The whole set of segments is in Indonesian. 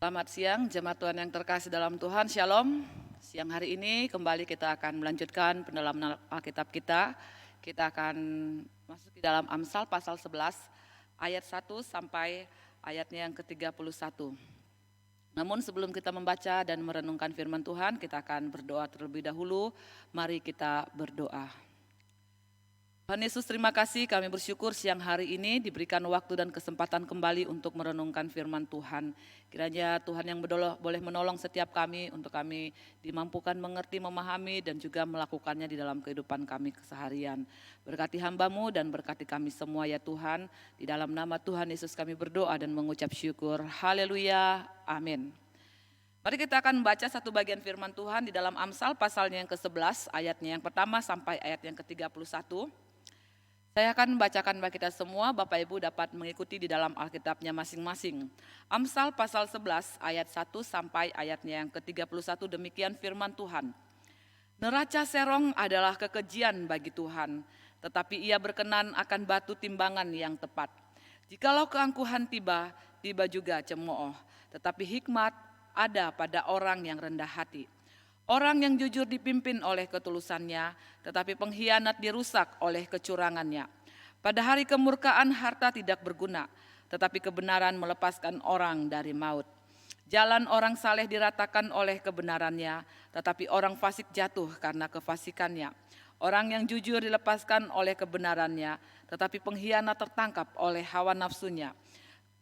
Selamat siang, jemaat Tuhan yang terkasih dalam Tuhan, Shalom. Siang hari ini kembali kita akan melanjutkan pendalaman Alkitab kita. Kita akan masuk di dalam Amsal pasal 11 ayat 1 sampai ayatnya yang ke-31. Namun sebelum kita membaca dan merenungkan firman Tuhan, kita akan berdoa terlebih dahulu. Mari kita berdoa. Tuhan Yesus, terima kasih, kami bersyukur siang hari ini diberikan waktu dan kesempatan kembali untuk merenungkan firman Tuhan. Kiranya Tuhan yang boleh menolong setiap kami untuk kami dimampukan mengerti, memahami dan juga melakukannya di dalam kehidupan kami keseharian. Berkati hamba-Mu dan berkati kami semua ya Tuhan. Di dalam nama Tuhan Yesus kami berdoa dan mengucap syukur. Haleluya, amin. Mari kita akan membaca satu bagian firman Tuhan di dalam Amsal pasalnya yang ke-11 ayatnya yang pertama sampai ayat yang ke-31. Saya akan membacakan bagi kita semua, Bapak Ibu dapat mengikuti di dalam Alkitabnya masing-masing. Amsal pasal 11 ayat 1 sampai ayatnya yang ke-31, demikian firman Tuhan. Neraca serong adalah kekejian bagi Tuhan, tetapi Ia berkenan akan batu timbangan yang tepat. Jikalau keangkuhan tiba, tiba juga cemooh, tetapi hikmat ada pada orang yang rendah hati. Orang yang jujur dipimpin oleh ketulusannya, tetapi pengkhianat dirusak oleh kecurangannya. Pada hari kemurkaan harta tidak berguna, tetapi kebenaran melepaskan orang dari maut. Jalan orang saleh diratakan oleh kebenarannya, tetapi orang fasik jatuh karena kefasikannya. Orang yang jujur dilepaskan oleh kebenarannya, tetapi pengkhianat tertangkap oleh hawa nafsunya.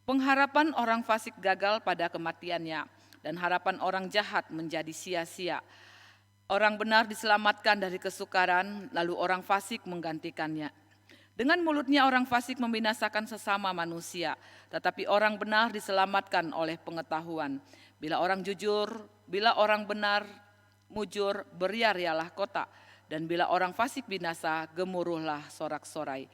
Pengharapan orang fasik gagal pada kematiannya, dan harapan orang jahat menjadi sia-sia. Orang benar diselamatkan dari kesukaran, lalu orang fasik menggantikannya. Dengan mulutnya orang fasik membinasakan sesama manusia, tetapi orang benar diselamatkan oleh pengetahuan. Bila orang benar mujur, beria-rialah kota, dan bila orang fasik binasa, gemuruhlah sorak-sorai.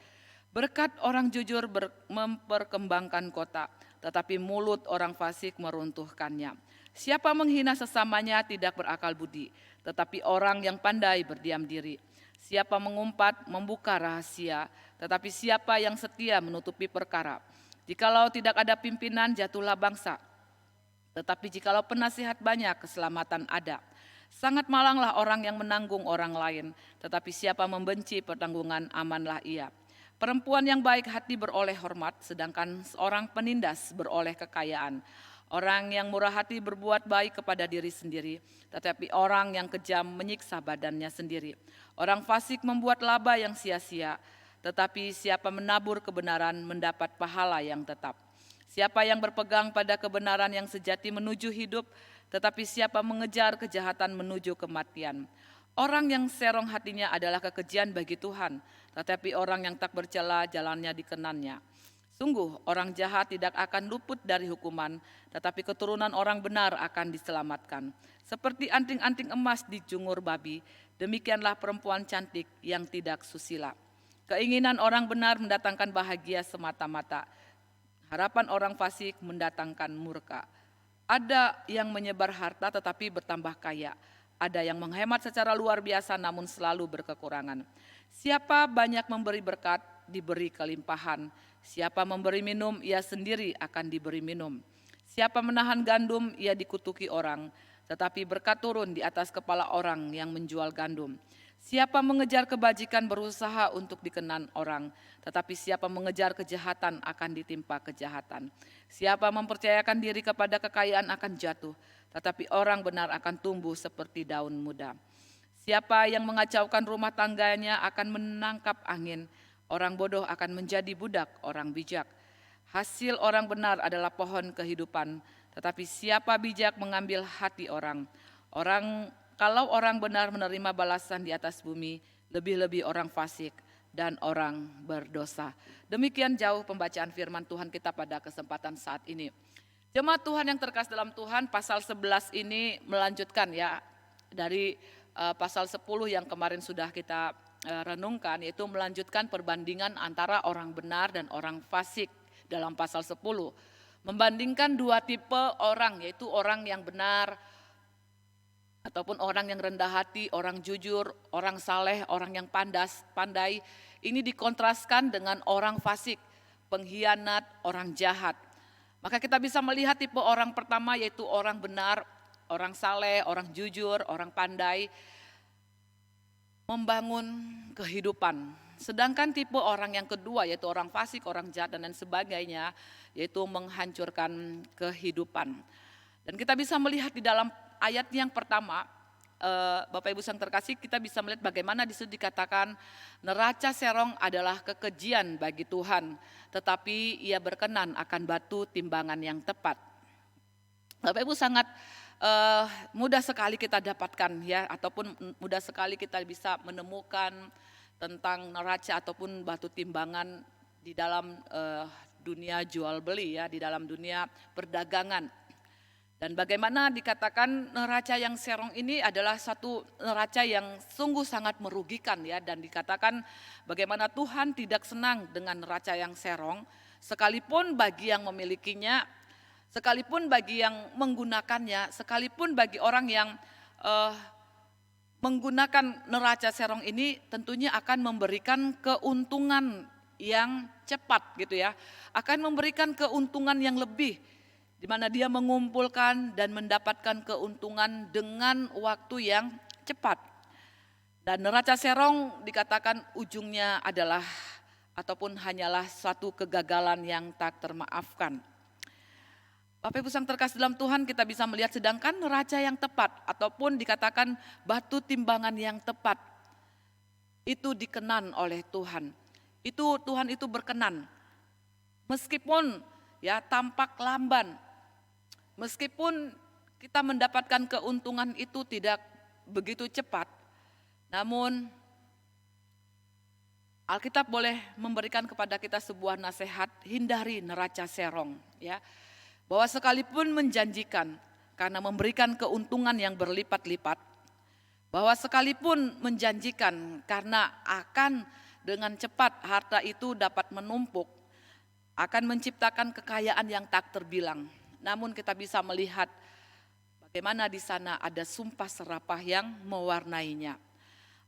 Berkat orang jujur memperkembangkan kota, tetapi mulut orang fasik meruntuhkannya. Siapa menghina sesamanya tidak berakal budi, tetapi orang yang pandai berdiam diri. Siapa mengumpat membuka rahasia, tetapi siapa yang setia menutupi perkara. Jikalau tidak ada pimpinan jatuhlah bangsa, tetapi jikalau penasihat banyak keselamatan ada. Sangat malanglah orang yang menanggung orang lain, tetapi siapa membenci pertanggungan amanlah ia. Perempuan yang baik hati beroleh hormat, sedangkan seorang penindas beroleh kekayaan. Orang yang murah hati berbuat baik kepada diri sendiri, tetapi orang yang kejam menyiksa badannya sendiri. Orang fasik membuat laba yang sia-sia, tetapi siapa menabur kebenaran mendapat pahala yang tetap. Siapa yang berpegang pada kebenaran yang sejati menuju hidup, tetapi siapa mengejar kejahatan menuju kematian. Orang yang serong hatinya adalah kekejian bagi Tuhan, tetapi orang yang tak bercela jalannya dikenannya. Sungguh orang jahat tidak akan luput dari hukuman, tetapi keturunan orang benar akan diselamatkan. Seperti anting-anting emas di jungur babi, demikianlah perempuan cantik yang tidak susila. Keinginan orang benar mendatangkan bahagia semata-mata. Harapan orang fasik mendatangkan murka. Ada yang menyebar harta tetapi bertambah kaya. Ada yang menghemat secara luar biasa namun selalu berkekurangan. Siapa banyak memberi berkat, diberi kelimpahan. Siapa memberi minum, ia sendiri akan diberi minum. Siapa menahan gandum, ia dikutuki orang. Tetapi berkat turun di atas kepala orang yang menjual gandum. Siapa mengejar kebajikan berusaha untuk dikenan orang, tetapi siapa mengejar kejahatan akan ditimpa kejahatan. Siapa mempercayakan diri kepada kekayaan akan jatuh, tetapi orang benar akan tumbuh seperti daun muda. Siapa yang mengacaukan rumah tangganya akan menangkap angin, orang bodoh akan menjadi budak orang bijak. Hasil orang benar adalah pohon kehidupan, tetapi siapa bijak mengambil hati orang. Kalau orang benar menerima balasan di atas bumi, lebih-lebih orang fasik dan orang berdosa. Demikian jauh pembacaan firman Tuhan kita pada kesempatan saat ini. Jemaat Tuhan yang terkasih dalam Tuhan, pasal 11 ini melanjutkan ya dari pasal 10 yang kemarin sudah kita renungkan, yaitu melanjutkan perbandingan antara orang benar dan orang fasik dalam pasal 10. Membandingkan dua tipe orang, yaitu orang yang benar ataupun orang yang rendah hati, orang jujur, orang saleh, orang yang pandai. Ini dikontraskan dengan orang fasik, pengkhianat, orang jahat. Maka kita bisa melihat tipe orang pertama yaitu orang benar, orang saleh, orang jujur, orang pandai membangun kehidupan. Sedangkan tipe orang yang kedua yaitu orang fasik, orang jahat dan lain sebagainya yaitu menghancurkan kehidupan. Dan kita bisa melihat di dalam ayat yang pertama, Bapak Ibu yang terkasih, kita bisa melihat bagaimana di situ dikatakan neraca serong adalah kekejian bagi Tuhan, tetapi ia berkenan akan batu timbangan yang tepat. Bapak Ibu sangat mudah sekali kita dapatkan ya, ataupun mudah sekali kita bisa menemukan tentang neraca ataupun batu timbangan di dalam dunia jual beli ya, di dalam dunia perdagangan. Dan bagaimana dikatakan neraca yang serong ini adalah satu neraca yang sungguh sangat merugikan ya, dan dikatakan bagaimana Tuhan tidak senang dengan neraca yang serong, sekalipun bagi yang memilikinya, sekalipun bagi yang menggunakannya, sekalipun bagi orang yang menggunakan neraca serong ini tentunya akan memberikan keuntungan yang cepat gitu ya, akan memberikan keuntungan yang lebih, di mana dia mengumpulkan dan mendapatkan keuntungan dengan waktu yang cepat. Dan neraca serong dikatakan ujungnya adalah ataupun hanyalah suatu kegagalan yang tak termaafkan. Bapak Ibu yang terkasih dalam Tuhan, kita bisa melihat sedangkan neraca yang tepat ataupun dikatakan batu timbangan yang tepat itu dikenan oleh Tuhan. Itu Tuhan itu berkenan. Meskipun ya tampak lamban, meskipun kita mendapatkan keuntungan itu tidak begitu cepat, namun Alkitab boleh memberikan kepada kita sebuah nasihat, hindari neraca serong ya. Bahwa sekalipun menjanjikan karena memberikan keuntungan yang berlipat-lipat, bahwa sekalipun menjanjikan karena akan dengan cepat harta itu dapat menumpuk, akan menciptakan kekayaan yang tak terbilang. Namun kita bisa melihat bagaimana di sana ada sumpah serapah yang mewarnainya.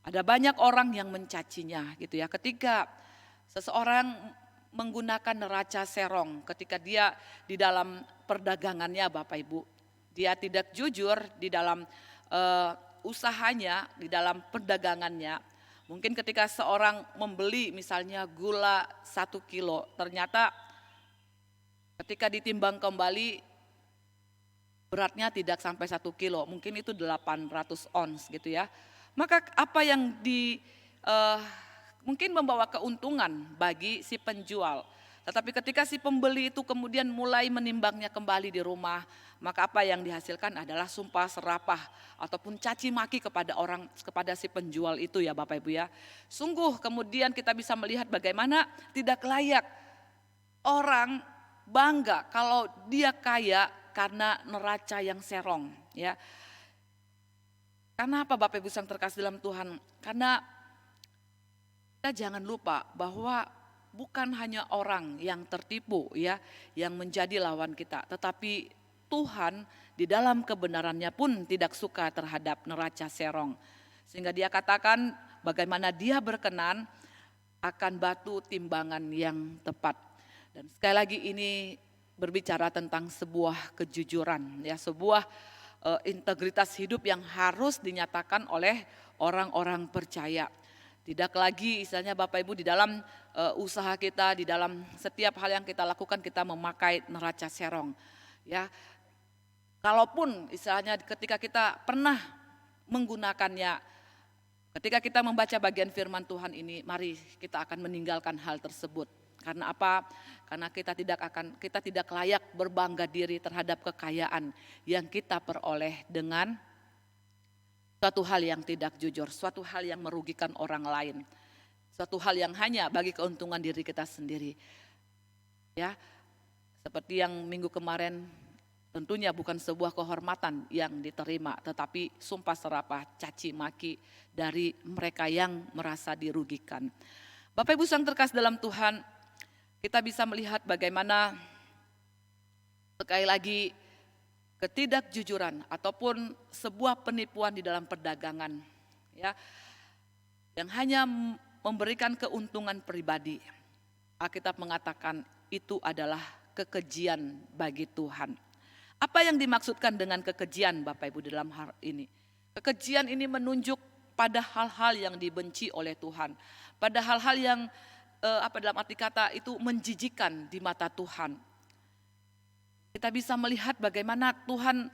Ada banyak orang yang mencacinya gitu ya. Ketika seseorang menggunakan neraca serong, ketika dia di dalam perdagangannya Bapak Ibu, dia tidak jujur di dalam usahanya, di dalam perdagangannya. Mungkin ketika seorang membeli misalnya gula 1 kilo, ternyata ketika ditimbang kembali beratnya tidak sampai 1 kilo, mungkin itu 800 ons gitu ya. Maka apa yang mungkin membawa keuntungan bagi si penjual. Tetapi ketika si pembeli itu kemudian mulai menimbangnya kembali di rumah, maka apa yang dihasilkan adalah sumpah serapah ataupun caci maki kepada si penjual itu ya Bapak Ibu ya. Sungguh kemudian kita bisa melihat bagaimana tidak layak orang bangga kalau dia kaya karena neraca yang serong ya. Karena apa Bapak Ibu yang terkasih dalam Tuhan? Karena kita jangan lupa bahwa bukan hanya orang yang tertipu ya yang menjadi lawan kita, tetapi Tuhan di dalam kebenarannya pun tidak suka terhadap neraca serong. Sehingga dia katakan bagaimana dia berkenan akan batu timbangan yang tepat. Dan sekali lagi ini berbicara tentang sebuah kejujuran ya, sebuah integritas hidup yang harus dinyatakan oleh orang-orang percaya. Tidak lagi istilahnya Bapak Ibu di dalam usaha kita, di dalam setiap hal yang kita lakukan kita memakai neraca serong. Ya, kalaupun istilahnya ketika kita pernah menggunakannya, ketika kita membaca bagian firman Tuhan ini, mari kita akan meninggalkan hal tersebut. Karena apa? Karena kita tidak layak berbangga diri terhadap kekayaan yang kita peroleh dengan suatu hal yang tidak jujur, suatu hal yang merugikan orang lain, suatu hal yang hanya bagi keuntungan diri kita sendiri. Ya, seperti yang minggu kemarin, tentunya bukan sebuah kehormatan yang diterima, tetapi sumpah serapah, caci maki dari mereka yang merasa dirugikan. Bapak Ibu yang terkasih dalam Tuhan, kita bisa melihat bagaimana sekali lagi ketidakjujuran ataupun sebuah penipuan di dalam perdagangan ya, yang hanya memberikan keuntungan pribadi. Alkitab mengatakan itu adalah kekejian bagi Tuhan. Apa yang dimaksudkan dengan kekejian Bapak Ibu dalam hal ini? Kekejian ini menunjuk pada hal-hal yang dibenci oleh Tuhan. Pada hal-hal yang dalam arti kata itu menjijikan di mata Tuhan. Kita bisa melihat bagaimana Tuhan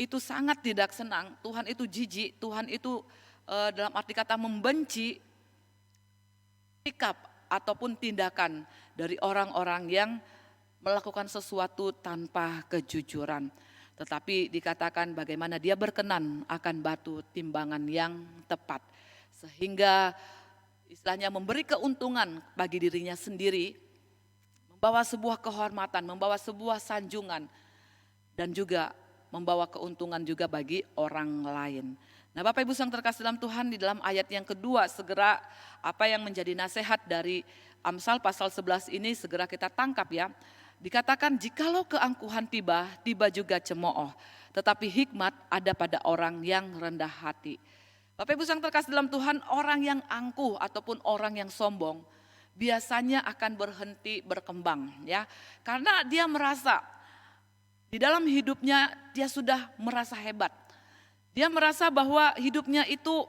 itu sangat tidak senang, Tuhan itu jijik, Tuhan itu dalam arti kata membenci sikap ataupun tindakan dari orang-orang yang melakukan sesuatu tanpa kejujuran. Tetapi dikatakan bagaimana dia berkenan akan batu timbangan yang tepat. Sehingga istilahnya memberi keuntungan bagi dirinya sendiri, membawa sebuah kehormatan, membawa sebuah sanjungan, dan juga membawa keuntungan juga bagi orang lain. Nah Bapak Ibu yang terkasih dalam Tuhan, di dalam ayat yang kedua segera apa yang menjadi nasihat dari Amsal pasal 11 ini segera kita tangkap ya. Dikatakan jikalau keangkuhan tiba, tiba juga cemooh. Tetapi hikmat ada pada orang yang rendah hati. Bapak Ibu yang terkasih dalam Tuhan, orang yang angkuh ataupun orang yang sombong biasanya akan berhenti berkembang ya. Karena dia merasa di dalam hidupnya dia sudah merasa hebat. Dia merasa bahwa hidupnya itu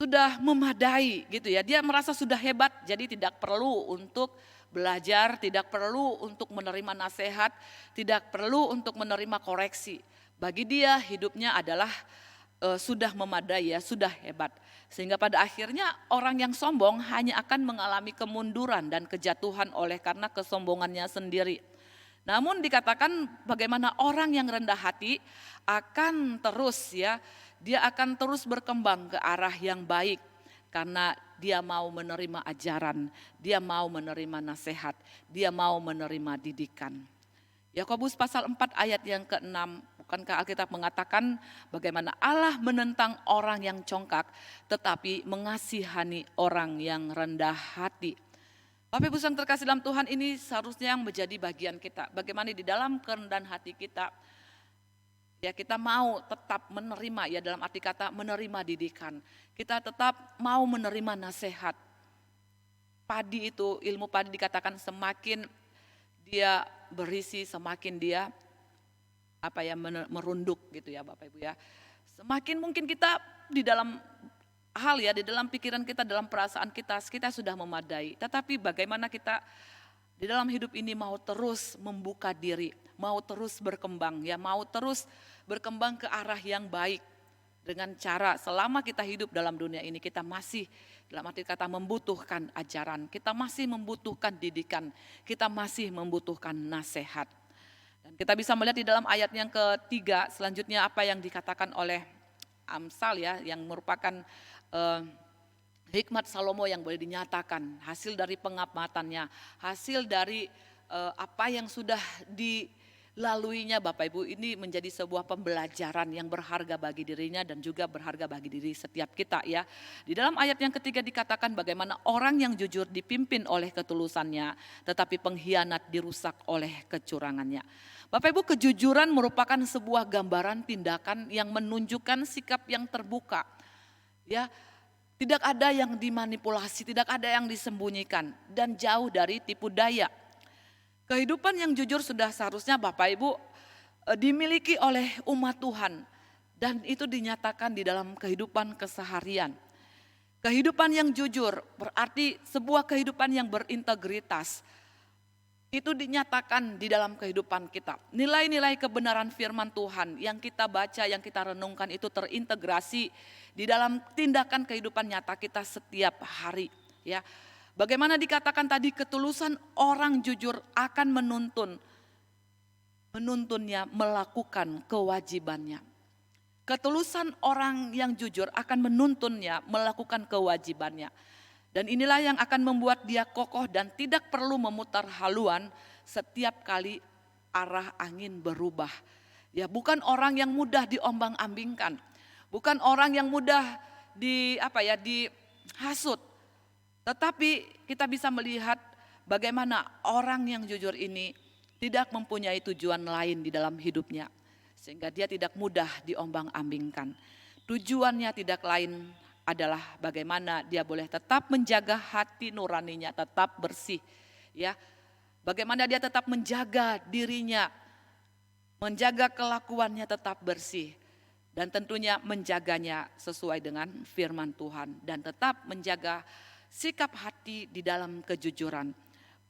sudah memadai gitu ya. Dia merasa sudah hebat jadi tidak perlu untuk belajar, tidak perlu untuk menerima nasihat, tidak perlu untuk menerima koreksi. Bagi dia hidupnya adalah sudah memadai ya, sudah hebat. Sehingga pada akhirnya orang yang sombong hanya akan mengalami kemunduran dan kejatuhan oleh karena kesombongannya sendiri. Namun dikatakan bagaimana orang yang rendah hati akan terus ya, dia akan terus berkembang ke arah yang baik. Karena dia mau menerima ajaran, dia mau menerima nasihat, dia mau menerima didikan. Yakobus pasal 4 ayat yang ke-6, bukankah Alkitab mengatakan bagaimana Allah menentang orang yang congkak tetapi mengasihani orang yang rendah hati. Bapak Ibu yang terkasih dalam Tuhan, ini seharusnya yang menjadi bagian kita. Bagaimana di dalam kerendahan hati kita, ya kita mau tetap menerima ya dalam arti kata menerima didikan. Kita tetap mau menerima nasihat. Padi itu, ilmu padi dikatakan semakin dia berisi, semakin dia merunduk gitu ya Bapak Ibu ya. Semakin mungkin kita di dalam hal ya, di dalam pikiran kita, dalam perasaan kita sudah memadai. Tetapi bagaimana kita di dalam hidup ini mau terus membuka diri, mau terus berkembang ya, mau terus berkembang ke arah yang baik. Dengan cara selama kita hidup dalam dunia ini kita masih dalam arti kata membutuhkan ajaran, kita masih membutuhkan didikan, kita masih membutuhkan nasihat. Dan kita bisa melihat di dalam ayat yang ketiga selanjutnya apa yang dikatakan oleh Amsal ya, yang merupakan hikmat Salomo yang boleh dinyatakan, hasil dari pengamatannya, hasil dari apa yang sudah dilaluinya Bapak Ibu, ini menjadi sebuah pembelajaran yang berharga bagi dirinya dan juga berharga bagi diri setiap kita ya. Di dalam ayat yang ketiga dikatakan bagaimana orang yang jujur dipimpin oleh ketulusannya, tetapi pengkhianat dirusak oleh kecurangannya. Bapak Ibu, kejujuran merupakan sebuah gambaran tindakan yang menunjukkan sikap yang terbuka. Ya, tidak ada yang dimanipulasi, tidak ada yang disembunyikan dan jauh dari tipu daya. Kehidupan yang jujur sudah seharusnya Bapak Ibu dimiliki oleh umat Tuhan dan itu dinyatakan di dalam kehidupan keseharian. Kehidupan yang jujur berarti sebuah kehidupan yang berintegritas. Itu dinyatakan di dalam kehidupan kita. Nilai-nilai kebenaran firman Tuhan yang kita baca, yang kita renungkan itu terintegrasi di dalam tindakan kehidupan nyata kita setiap hari. Ya, bagaimana dikatakan tadi ketulusan orang jujur akan menuntunnya melakukan kewajibannya. Ketulusan orang yang jujur akan menuntunnya melakukan kewajibannya. Dan inilah yang akan membuat dia kokoh dan tidak perlu memutar haluan setiap kali arah angin berubah. Ya, bukan orang yang mudah diombang-ambingkan, bukan orang yang mudah dihasut. Tetapi kita bisa melihat bagaimana orang yang jujur ini tidak mempunyai tujuan lain di dalam hidupnya, sehingga dia tidak mudah diombang-ambingkan. Tujuannya tidak lain adalah bagaimana dia boleh tetap menjaga hati nuraninya tetap bersih ya. Bagaimana dia tetap menjaga dirinya, menjaga kelakuannya tetap bersih, dan tentunya menjaganya sesuai dengan firman Tuhan, dan tetap menjaga sikap hati di dalam kejujuran,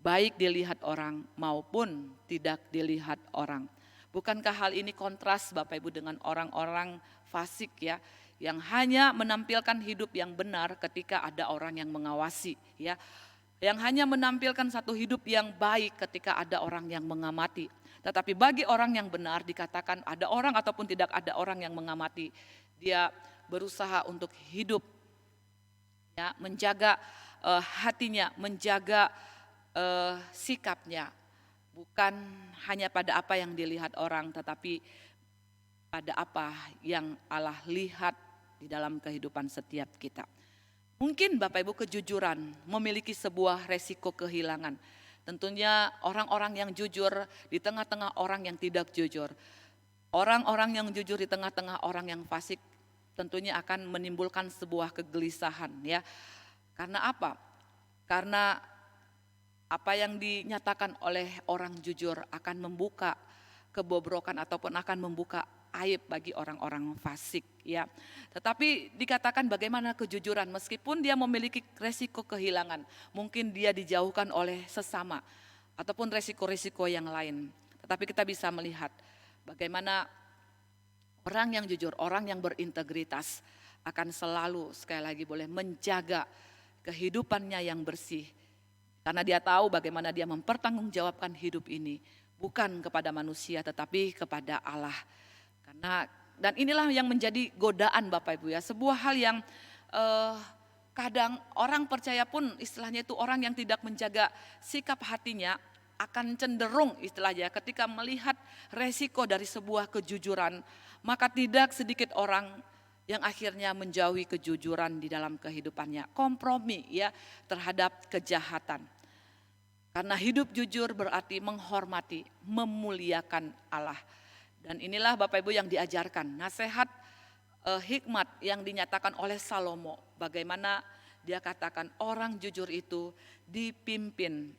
baik dilihat orang maupun tidak dilihat orang. Bukankah hal ini kontras Bapak Ibu dengan orang-orang fasik ya, yang hanya menampilkan hidup yang benar ketika ada orang yang mengawasi ya, yang hanya menampilkan satu hidup yang baik ketika ada orang yang mengamati. Tetapi bagi orang yang benar dikatakan ada orang ataupun tidak ada orang yang mengamati, dia berusaha untuk hidup ya, menjaga hatinya, menjaga sikapnya, bukan hanya pada apa yang dilihat orang, tetapi pada apa yang Allah lihat di dalam kehidupan setiap kita. Mungkin Bapak Ibu kejujuran memiliki sebuah resiko kehilangan. Tentunya orang-orang yang jujur di tengah-tengah orang yang tidak jujur. Orang-orang yang jujur di tengah-tengah orang yang fasik tentunya akan menimbulkan sebuah kegelisahan ya. Karena apa? Karena apa yang dinyatakan oleh orang jujur akan membuka kebobrokan ataupun akan membuka aib bagi orang-orang fasik ya. Tetapi dikatakan bagaimana kejujuran meskipun dia memiliki resiko kehilangan, mungkin dia dijauhkan oleh sesama ataupun resiko-resiko yang lain. Tetapi kita bisa melihat bagaimana orang yang jujur, orang yang berintegritas akan selalu sekali lagi boleh menjaga kehidupannya yang bersih. Karena dia tahu bagaimana dia mempertanggungjawabkan hidup ini bukan kepada manusia tetapi kepada Allah. Dan inilah yang menjadi godaan Bapak Ibu ya, sebuah hal yang kadang orang percaya pun istilahnya itu orang yang tidak menjaga sikap hatinya akan cenderung istilahnya ketika melihat resiko dari sebuah kejujuran, maka tidak sedikit orang yang akhirnya menjauhi kejujuran di dalam kehidupannya, kompromi ya terhadap kejahatan. Karena hidup jujur berarti menghormati, memuliakan Allah. Dan inilah Bapak Ibu yang diajarkan, nasihat hikmat yang dinyatakan oleh Salomo. Bagaimana dia katakan orang jujur itu dipimpin,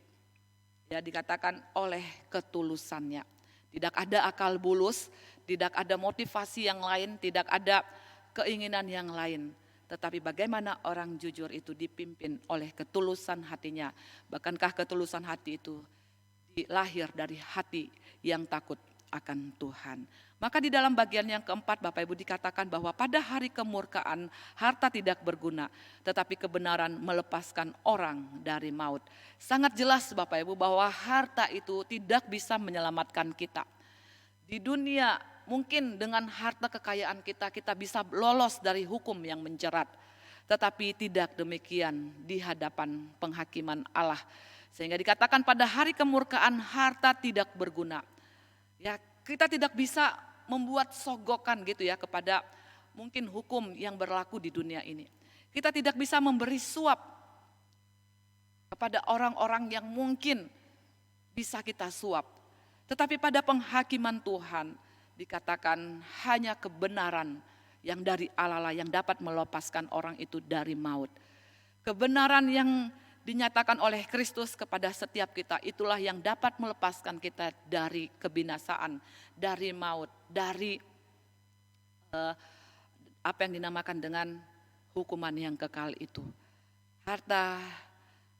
ya dikatakan oleh ketulusannya. Tidak ada akal bulus, tidak ada motivasi yang lain, tidak ada keinginan yang lain. Tetapi bagaimana orang jujur itu dipimpin oleh ketulusan hatinya. Bahkankah ketulusan hati itu lahir dari hati yang takut akan Tuhan. Maka di dalam bagian yang keempat Bapak Ibu dikatakan bahwa pada hari kemurkaan harta tidak berguna, tetapi kebenaran melepaskan orang dari maut. Sangat jelas Bapak Ibu bahwa harta itu tidak bisa menyelamatkan kita. Di dunia mungkin dengan harta kekayaan kita bisa lolos dari hukum yang menjerat. Tetapi tidak demikian di hadapan penghakiman Allah. Sehingga dikatakan pada hari kemurkaan harta tidak berguna. Ya, kita tidak bisa membuat sogokan gitu ya kepada mungkin hukum yang berlaku di dunia ini. Kita tidak bisa memberi suap kepada orang-orang yang mungkin bisa kita suap. Tetapi pada penghakiman Tuhan dikatakan hanya kebenaran yang dari Allah yang dapat melepaskan orang itu dari maut. Kebenaran yang dinyatakan oleh Kristus kepada setiap kita, itulah yang dapat melepaskan kita dari kebinasaan, dari maut, dari apa yang dinamakan dengan hukuman yang kekal itu. Harta,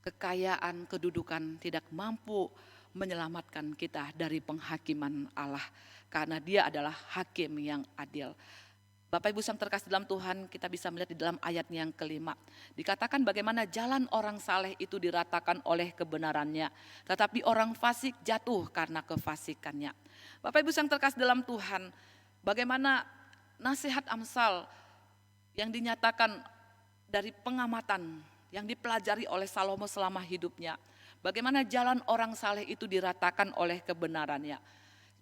kekayaan, kedudukan tidak mampu menyelamatkan kita dari penghakiman Allah, karena Dia adalah hakim yang adil. Bapak Ibu yang terkasih dalam Tuhan, kita bisa melihat di dalam ayatnya yang kelima. Dikatakan bagaimana jalan orang saleh itu diratakan oleh kebenarannya. Tetapi orang fasik jatuh karena kefasikannya. Bapak Ibu yang terkasih dalam Tuhan, bagaimana nasihat Amsal yang dinyatakan dari pengamatan yang dipelajari oleh Salomo selama hidupnya. Bagaimana jalan orang saleh itu diratakan oleh kebenarannya.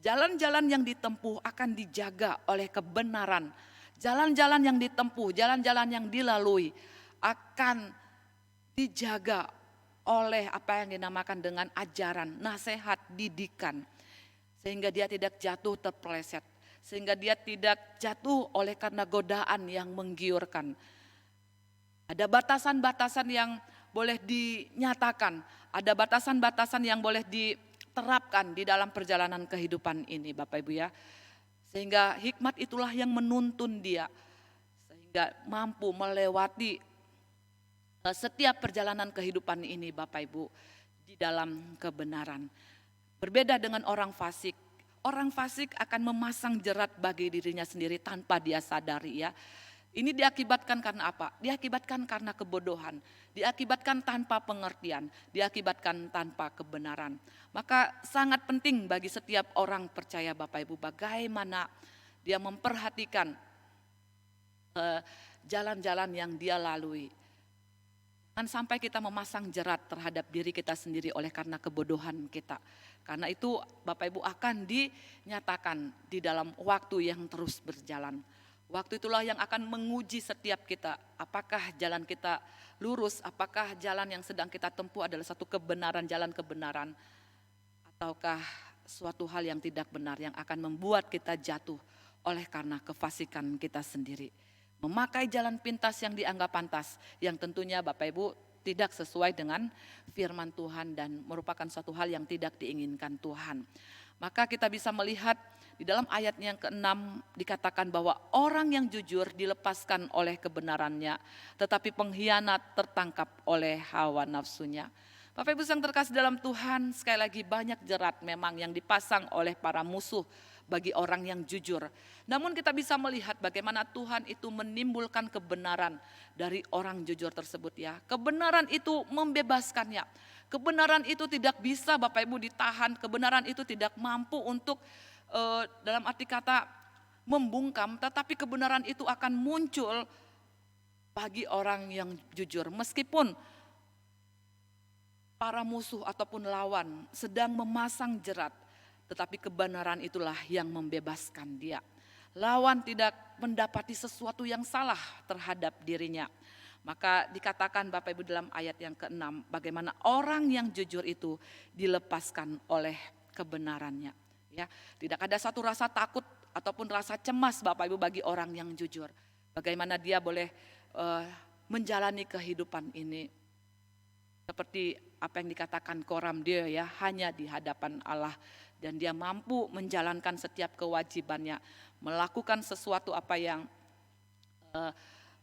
Jalan-jalan yang ditempuh akan dijaga oleh kebenaran. Jalan-jalan yang ditempuh, jalan-jalan yang dilalui akan dijaga oleh apa yang dinamakan dengan ajaran, nasihat, didikan. Sehingga dia tidak jatuh terpeleset, sehingga dia tidak jatuh oleh karena godaan yang menggiurkan. Ada batasan-batasan yang boleh dinyatakan, ada batasan-batasan yang boleh diterapkan di dalam perjalanan kehidupan ini Bapak Ibu ya. Sehingga hikmat itulah yang menuntun dia, sehingga mampu melewati setiap perjalanan kehidupan ini Bapak Ibu di dalam kebenaran. Berbeda dengan orang fasik. Orang fasik akan memasang jerat bagi dirinya sendiri tanpa dia sadari ya. Ini diakibatkan karena apa? Diakibatkan karena kebodohan, diakibatkan tanpa pengertian, diakibatkan tanpa kebenaran. Maka sangat penting bagi setiap orang percaya Bapak Ibu bagaimana dia memperhatikan jalan-jalan yang dia lalui. Jangan sampai kita memasang jerat terhadap diri kita sendiri oleh karena kebodohan kita. Karena itu Bapak Ibu akan dinyatakan di dalam waktu yang terus berjalan. Waktu itulah yang akan menguji setiap kita. Apakah jalan kita lurus, apakah jalan yang sedang kita tempuh adalah satu kebenaran, jalan kebenaran. Ataukah suatu hal yang tidak benar yang akan membuat kita jatuh oleh karena kefasikan kita sendiri. Memakai jalan pintas yang dianggap pantas, yang tentunya Bapak Ibu tidak sesuai dengan firman Tuhan dan merupakan suatu hal yang tidak diinginkan Tuhan. Maka kita bisa melihat di dalam ayat yang ke-6 dikatakan bahwa orang yang jujur dilepaskan oleh kebenarannya, tetapi pengkhianat tertangkap oleh hawa nafsunya. Bapak Ibu yang terkasih dalam Tuhan, sekali lagi banyak jerat memang yang dipasang oleh para musuh bagi orang yang jujur. Namun kita bisa melihat bagaimana Tuhan itu menimbulkan kebenaran dari orang jujur tersebut ya. Kebenaran itu membebaskannya. Kebenaran itu tidak bisa Bapak Ibu ditahan. Kebenaran itu tidak mampu untuk dalam arti kata membungkam. Tetapi kebenaran itu akan muncul bagi orang yang jujur. Meskipun para musuh ataupun lawan sedang memasang jerat. Tetapi kebenaran itulah yang membebaskan dia. Lawan tidak mendapati sesuatu yang salah terhadap dirinya. Maka dikatakan Bapak Ibu dalam ayat yang ke-6, bagaimana orang yang jujur itu dilepaskan oleh kebenarannya. Ya, tidak ada satu rasa takut ataupun rasa cemas Bapak Ibu bagi orang yang jujur. Bagaimana dia boleh menjalani kehidupan ini seperti apa yang dikatakan Koram dia ya, hanya di hadapan Allah. Dan dia mampu menjalankan setiap kewajibannya, melakukan sesuatu apa yang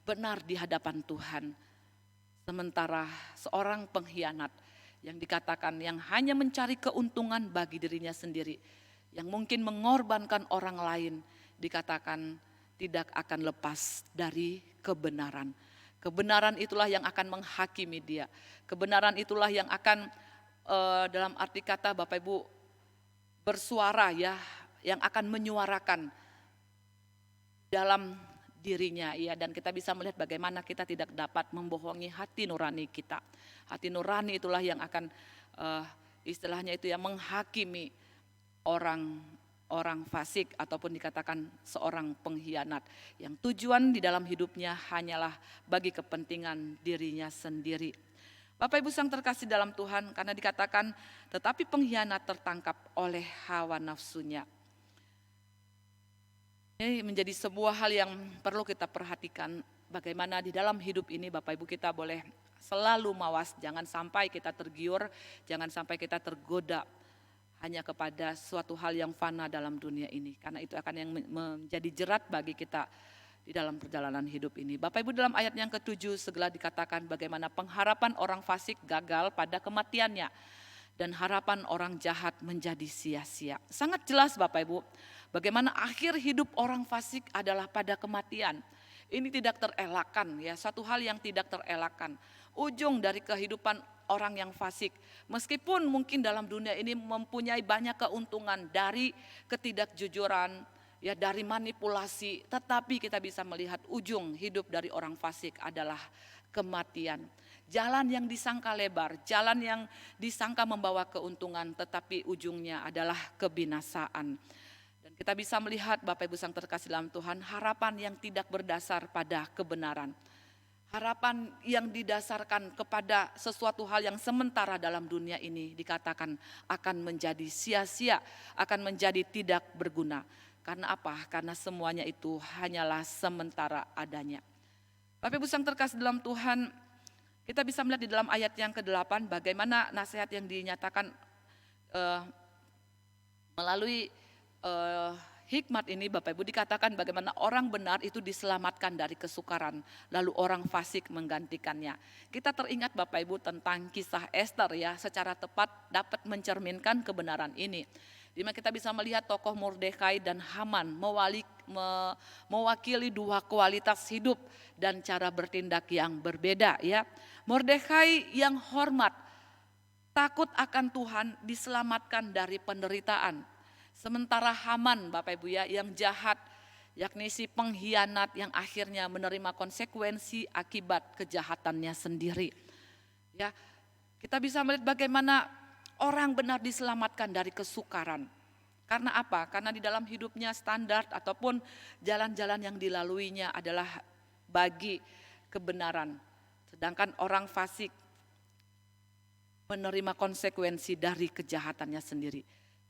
benar di hadapan Tuhan. Sementara seorang pengkhianat yang dikatakan yang hanya mencari keuntungan bagi dirinya sendiri, yang mungkin mengorbankan orang lain, dikatakan tidak akan lepas dari kebenaran. Kebenaran itulah yang akan menghakimi dia. Kebenaran itulah yang akan dalam arti kata Bapak Ibu bersuara ya, yang akan menyuarakan dalam dirinya ya. Dan kita bisa melihat bagaimana kita tidak dapat membohongi hati nurani kita. Hati nurani itulah yang akan istilahnya itu ya menghakimi orang fasik ataupun dikatakan seorang pengkhianat yang tujuan di dalam hidupnya hanyalah bagi kepentingan dirinya sendiri. Bapak Ibu yang terkasih dalam Tuhan, karena dikatakan tetapi pengkhianat tertangkap oleh hawa nafsunya. Ini menjadi sebuah hal yang perlu kita perhatikan, bagaimana di dalam hidup ini Bapak Ibu kita boleh selalu mawas, jangan sampai kita tergiur, jangan sampai kita tergoda hanya kepada suatu hal yang fana dalam dunia ini. Karena itu akan yang menjadi jerat bagi kita di dalam perjalanan hidup ini. Bapak Ibu dalam ayat yang ke-7 segala dikatakan bagaimana pengharapan orang fasik gagal pada kematiannya. Dan harapan orang jahat menjadi sia-sia. Sangat jelas Bapak Ibu, bagaimana akhir hidup orang fasik adalah pada kematian. Ini tidak terelakkan ya, satu hal yang tidak terelakkan. Ujung dari kehidupan orang yang fasik, meskipun mungkin dalam dunia ini mempunyai banyak keuntungan dari ketidakjujuran, ya dari manipulasi, tetapi kita bisa melihat ujung hidup dari orang fasik adalah kematian. Jalan yang disangka lebar, jalan yang disangka membawa keuntungan, tetapi ujungnya adalah kebinasaan. Dan kita bisa melihat Bapak Ibu yang terkasih dalam Tuhan, harapan yang tidak berdasar pada kebenaran. Harapan yang didasarkan kepada sesuatu hal yang sementara dalam dunia ini dikatakan akan menjadi sia-sia, akan menjadi tidak berguna. Karena apa? Karena semuanya itu hanyalah sementara adanya. Bapak Ibu yang terkasih dalam Tuhan, Kita bisa melihat di dalam ayat yang ke-8 bagaimana nasihat yang dinyatakan melalui hikmat ini, Bapak Ibu, dikatakan bagaimana orang benar itu diselamatkan dari kesukaran, lalu orang fasik menggantikannya. Kita teringat Bapak Ibu tentang kisah Esther ya, secara tepat dapat mencerminkan kebenaran ini. Di mana kita bisa melihat tokoh Mordekai dan Haman mewakili dua kualitas hidup dan cara bertindak yang berbeda ya. Mordekai yang hormat, takut akan Tuhan, diselamatkan dari penderitaan. Sementara Haman, Bapak Ibu ya, yang jahat, yakni si pengkhianat yang akhirnya menerima konsekuensi akibat kejahatannya sendiri. Ya, kita bisa melihat bagaimana orang benar diselamatkan dari kesukaran. Karena apa? Karena di dalam hidupnya standar ataupun jalan-jalan yang dilaluinya adalah bagi kebenaran. Sedangkan orang fasik menerima konsekuensi dari kejahatannya sendiri.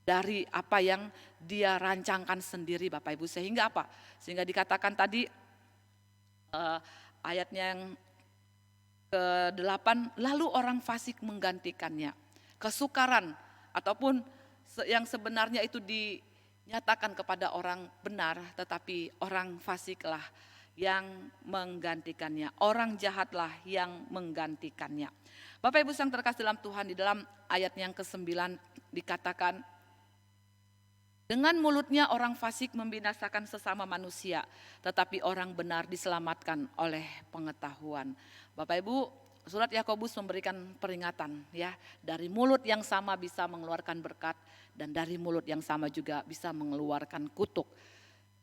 Dari apa yang dia rancangkan sendiri Bapak Ibu. Sehingga apa? Sehingga dikatakan tadi ayatnya yang ke-8, lalu orang fasik menggantikannya. Kesukaran ataupun yang sebenarnya itu dinyatakan kepada orang benar, tetapi orang fasiklah yang menggantikannya. Orang jahatlah yang menggantikannya. Bapak Ibu yang terkasih dalam Tuhan, di dalam ayat yang ke-9 dikatakan, dengan mulutnya orang fasik membinasakan sesama manusia, tetapi orang benar diselamatkan oleh pengetahuan. Bapak Ibu, surat Yakobus memberikan peringatan ya, dari mulut yang sama bisa mengeluarkan berkat dan dari mulut yang sama juga bisa mengeluarkan kutuk.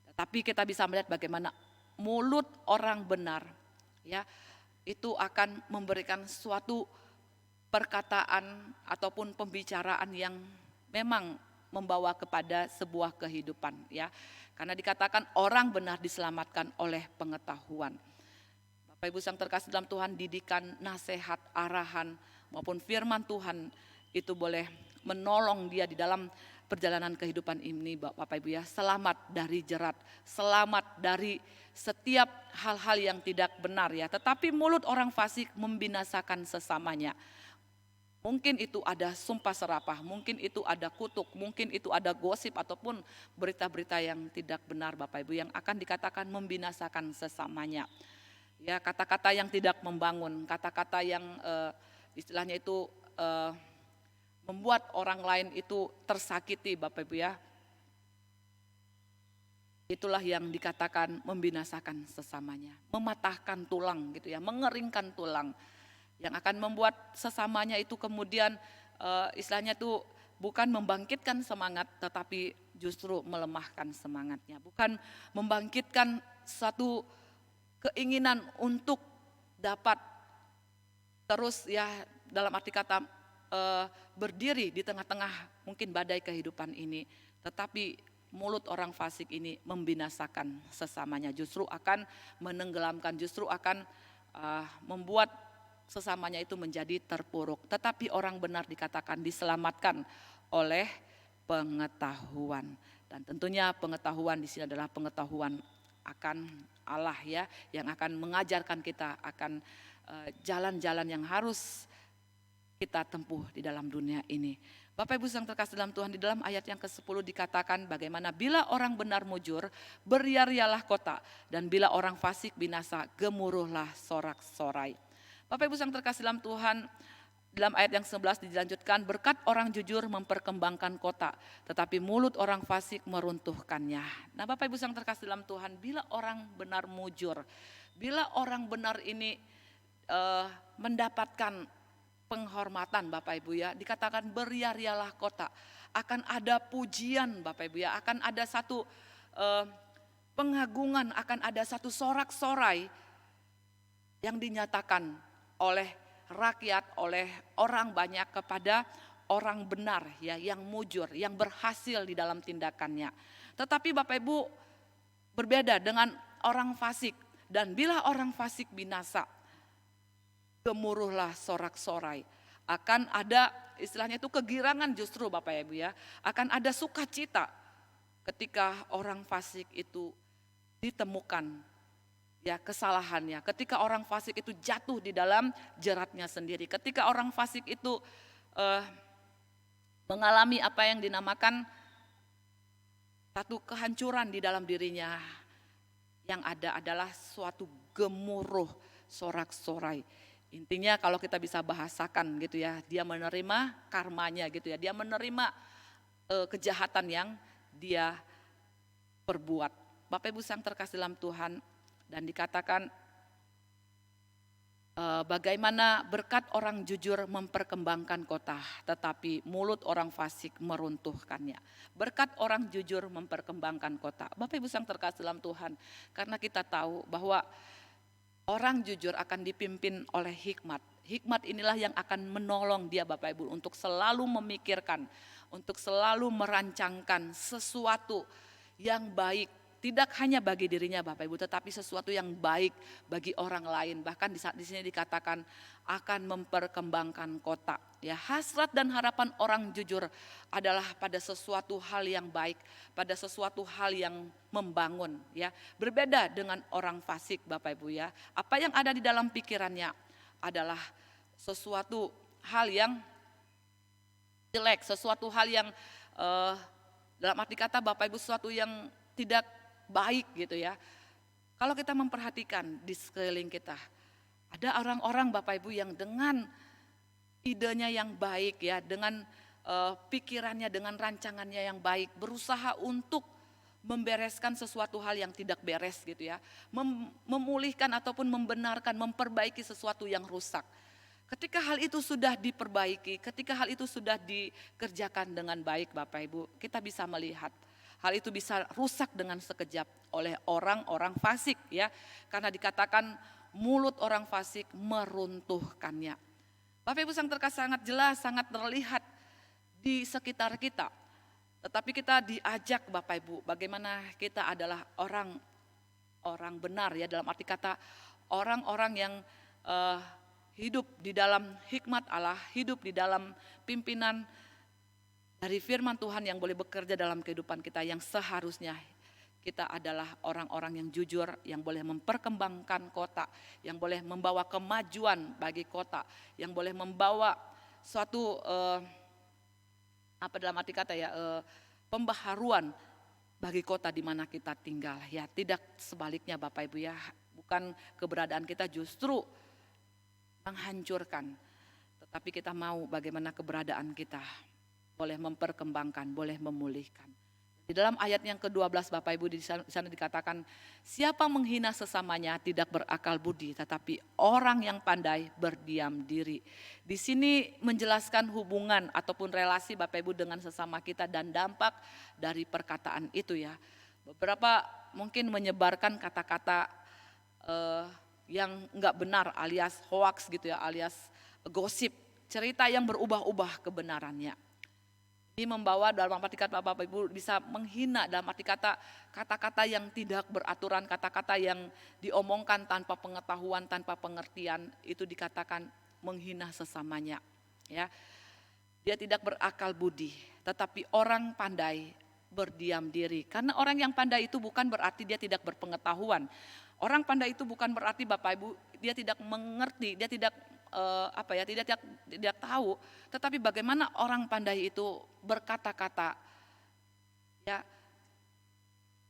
Tetapi kita bisa melihat bagaimana mulut orang benar ya, itu akan memberikan suatu perkataan ataupun pembicaraan yang memang membawa kepada sebuah kehidupan ya. Karena dikatakan orang benar diselamatkan oleh pengetahuan. Bapak Ibu yang terkasih dalam Tuhan, didikan, nasihat, arahan maupun firman Tuhan itu boleh menolong dia di dalam perjalanan kehidupan ini Bapak Ibu ya. Selamat dari jerat, selamat dari setiap hal-hal yang tidak benar ya. Tetapi mulut orang fasik membinasakan sesamanya. Mungkin itu ada sumpah serapah, mungkin itu ada kutuk, mungkin itu ada gosip ataupun berita-berita yang tidak benar Bapak Ibu, yang akan dikatakan membinasakan sesamanya. Ya, kata-kata yang tidak membangun, kata-kata yang istilahnya itu membuat orang lain itu tersakiti Bapak Ibu ya. Itulah yang dikatakan membinasakan sesamanya, mematahkan tulang gitu ya, mengeringkan tulang. Yang akan membuat sesamanya itu kemudian istilahnya itu bukan membangkitkan semangat, tetapi justru melemahkan semangatnya. Bukan membangkitkan satu keinginan untuk dapat terus ya, dalam arti kata berdiri di tengah-tengah mungkin badai kehidupan ini. Tetapi mulut orang fasik ini membinasakan sesamanya, justru akan menenggelamkan, justru akan membuat sesamanya itu menjadi terpuruk. Tetapi orang benar dikatakan diselamatkan oleh pengetahuan. Dan tentunya pengetahuan di sini adalah pengetahuan akan Allah ya, yang akan mengajarkan kita akan jalan-jalan yang harus kita tempuh di dalam dunia ini. Bapak Ibu yang terkasih dalam Tuhan, di dalam ayat yang ke-10 dikatakan bagaimana bila orang benar mujur, beria-rialah kota, dan bila orang fasik binasa, gemuruhlah sorak-sorai. Bapak Ibu yang terkasih dalam Tuhan, dalam ayat yang 11 dilanjutkan, berkat orang jujur memperkembangkan kota, tetapi mulut orang fasik meruntuhkannya. Nah Bapak Ibu yang terkasih dalam Tuhan, bila orang benar mujur, bila orang benar ini mendapatkan penghormatan Bapak Ibu ya, dikatakan beria-rialah kota, akan ada pujian Bapak Ibu ya, akan ada satu pengagungan, akan ada satu sorak-sorai yang dinyatakan oleh rakyat, oleh orang banyak kepada orang benar ya, yang mujur, yang berhasil di dalam tindakannya. Tetapi Bapak Ibu berbeda dengan orang fasik, dan bila orang fasik binasa, gemuruhlah sorak-sorai. Akan ada istilahnya itu kegirangan justru Bapak Ibu ya, akan ada sukacita ketika orang fasik itu ditemukan ya kesalahannya. Ketika orang fasik itu jatuh di dalam jeratnya sendiri. Ketika orang fasik itu eh, mengalami apa yang dinamakan satu kehancuran di dalam dirinya. Yang ada adalah suatu gemuruh sorak-sorai. Intinya kalau kita bisa bahasakan gitu ya, dia menerima karmanya gitu ya. Dia menerima kejahatan yang dia perbuat. Bapak Ibu yang terkasih dalam Tuhan, dan dikatakan bagaimana berkat orang jujur memperkembangkan kota, tetapi mulut orang fasik meruntuhkannya. Berkat orang jujur memperkembangkan kota. Bapak Ibu yang terkasih dalam Tuhan, karena kita tahu bahwa orang jujur akan dipimpin oleh hikmat. Hikmat inilah yang akan menolong dia Bapak Ibu untuk selalu memikirkan, untuk selalu merancangkan sesuatu yang baik. Tidak hanya bagi dirinya Bapak Ibu, tetapi sesuatu yang baik bagi orang lain. Bahkan di sini dikatakan akan memperkembangkan kota. Ya, hasrat dan harapan orang jujur adalah pada sesuatu hal yang baik, pada sesuatu hal yang membangun. Ya, berbeda dengan orang fasik Bapak Ibu ya. Apa yang ada di dalam pikirannya adalah sesuatu hal yang jelek, sesuatu hal yang dalam arti kata Bapak Ibu sesuatu yang tidak baik gitu ya. Kalau kita memperhatikan di sekeliling kita, ada orang-orang Bapak Ibu yang dengan idenya yang baik ya, dengan pikirannya, dengan rancangannya yang baik, berusaha untuk membereskan sesuatu hal yang tidak beres gitu ya, memulihkan ataupun membenarkan, memperbaiki sesuatu yang rusak. Ketika hal itu sudah diperbaiki, ketika hal itu sudah dikerjakan dengan baik Bapak Ibu, kita bisa melihat hal itu bisa rusak dengan sekejap oleh orang-orang fasik ya. Karena dikatakan mulut orang fasik meruntuhkannya. Bapak Ibu yang terkasih sangat jelas, sangat terlihat di sekitar kita. Tetapi kita diajak Bapak Ibu bagaimana kita adalah orang benar ya, dalam arti kata orang-orang yang hidup di dalam hikmat Allah, hidup di dalam pimpinan dari firman Tuhan yang boleh bekerja dalam kehidupan kita, yang seharusnya kita adalah orang-orang yang jujur, yang boleh memperkembangkan kota, yang boleh membawa kemajuan bagi kota, yang boleh membawa suatu dalam arti kata ya pembaharuan bagi kota di mana kita tinggal. Ya, tidak sebaliknya Bapak Ibu ya, bukan keberadaan kita justru menghancurkan, tetapi kita mau bagaimana keberadaan kita boleh memperkembangkan, boleh memulihkan. Di dalam ayat yang ke-12 Bapak Ibu di sana dikatakan, siapa menghina sesamanya tidak berakal budi, tetapi orang yang pandai berdiam diri. Di sini menjelaskan hubungan ataupun relasi Bapak Ibu dengan sesama kita dan dampak dari perkataan itu ya. Beberapa mungkin menyebarkan kata-kata yang enggak benar alias hoax gitu ya, alias gosip, cerita yang berubah-ubah kebenarannya. Ini membawa dalam arti kata Bapak Ibu bisa menghina, dalam arti kata kata-kata yang tidak beraturan, kata-kata yang diomongkan tanpa pengetahuan, tanpa pengertian, itu dikatakan menghina sesamanya. Ya, dia tidak berakal budi, tetapi orang pandai berdiam diri. Karena orang yang pandai itu bukan berarti dia tidak berpengetahuan. Orang pandai itu bukan berarti Bapak Ibu dia tidak mengerti, dia tidak tidak tahu, tetapi bagaimana orang pandai itu berkata-kata ya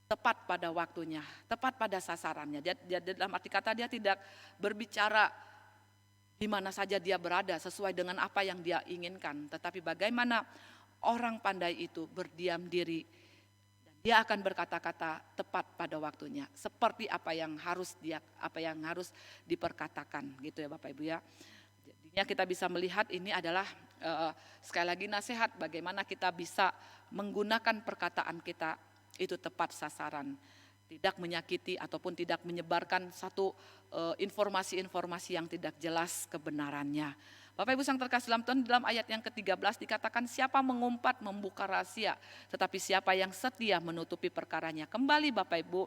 tepat pada waktunya, tepat pada sasarannya. Dia dalam arti kata dia tidak berbicara di mana saja dia berada sesuai dengan apa yang dia inginkan, tetapi bagaimana orang pandai itu berdiam diri. Dia akan berkata-kata tepat pada waktunya, seperti apa yang harus diperkatakan gitu ya Bapak Ibu ya. Jadinya kita bisa melihat ini adalah sekali lagi nasihat bagaimana kita bisa menggunakan perkataan kita itu tepat sasaran, tidak menyakiti ataupun tidak menyebarkan satu informasi-informasi yang tidak jelas kebenarannya. Bapak Ibu yang terkasih dalam Tuhan, dalam ayat yang ke-13 dikatakan siapa mengumpat membuka rahasia, tetapi siapa yang setia menutupi perkaranya. Kembali Bapak Ibu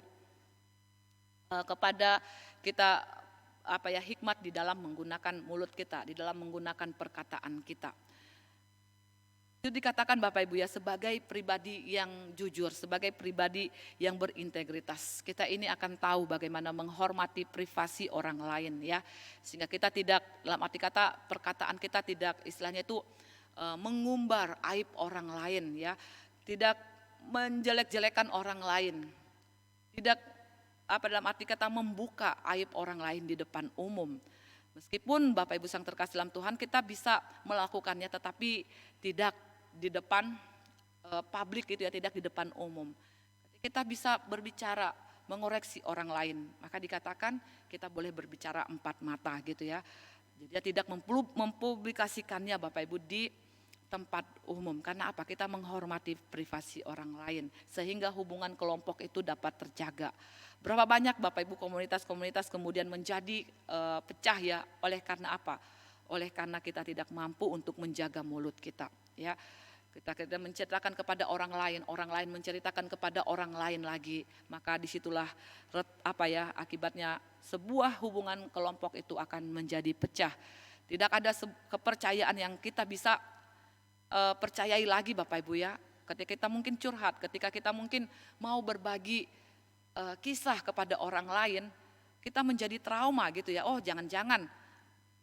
kepada kita hikmat di dalam menggunakan mulut kita, di dalam menggunakan perkataan kita. Itu dikatakan Bapak Ibu ya, sebagai pribadi yang jujur, sebagai pribadi yang berintegritas. Kita ini akan tahu bagaimana menghormati privasi orang lain ya. Sehingga kita tidak, dalam arti kata perkataan kita tidak istilahnya itu mengumbar aib orang lain ya. Tidak menjelek-jelekan orang lain. Tidak dalam arti kata membuka aib orang lain di depan umum. Meskipun Bapak Ibu Sang terkasih dalam Tuhan, kita bisa melakukannya tetapi tidak di depan publik gitu ya, tidak di depan umum. Kita bisa berbicara, mengoreksi orang lain, maka dikatakan kita boleh berbicara empat mata gitu ya. Jadi tidak mempublikasikannya Bapak Ibu di tempat umum. Karena apa? Kita menghormati privasi orang lain sehingga hubungan kelompok itu dapat terjaga. Berapa banyak Bapak Ibu komunitas-komunitas kemudian menjadi pecah ya, oleh karena apa? Oleh karena kita tidak mampu untuk menjaga mulut kita ya. Kita menceritakan kepada orang lain menceritakan kepada orang lain lagi, maka disitulah akibatnya sebuah hubungan kelompok itu akan menjadi pecah. Tidak ada kepercayaan yang kita bisa percayai lagi Bapak Ibu ya. Ketika kita mungkin curhat, ketika kita mungkin mau berbagi kisah kepada orang lain, kita menjadi trauma gitu ya. Oh jangan-jangan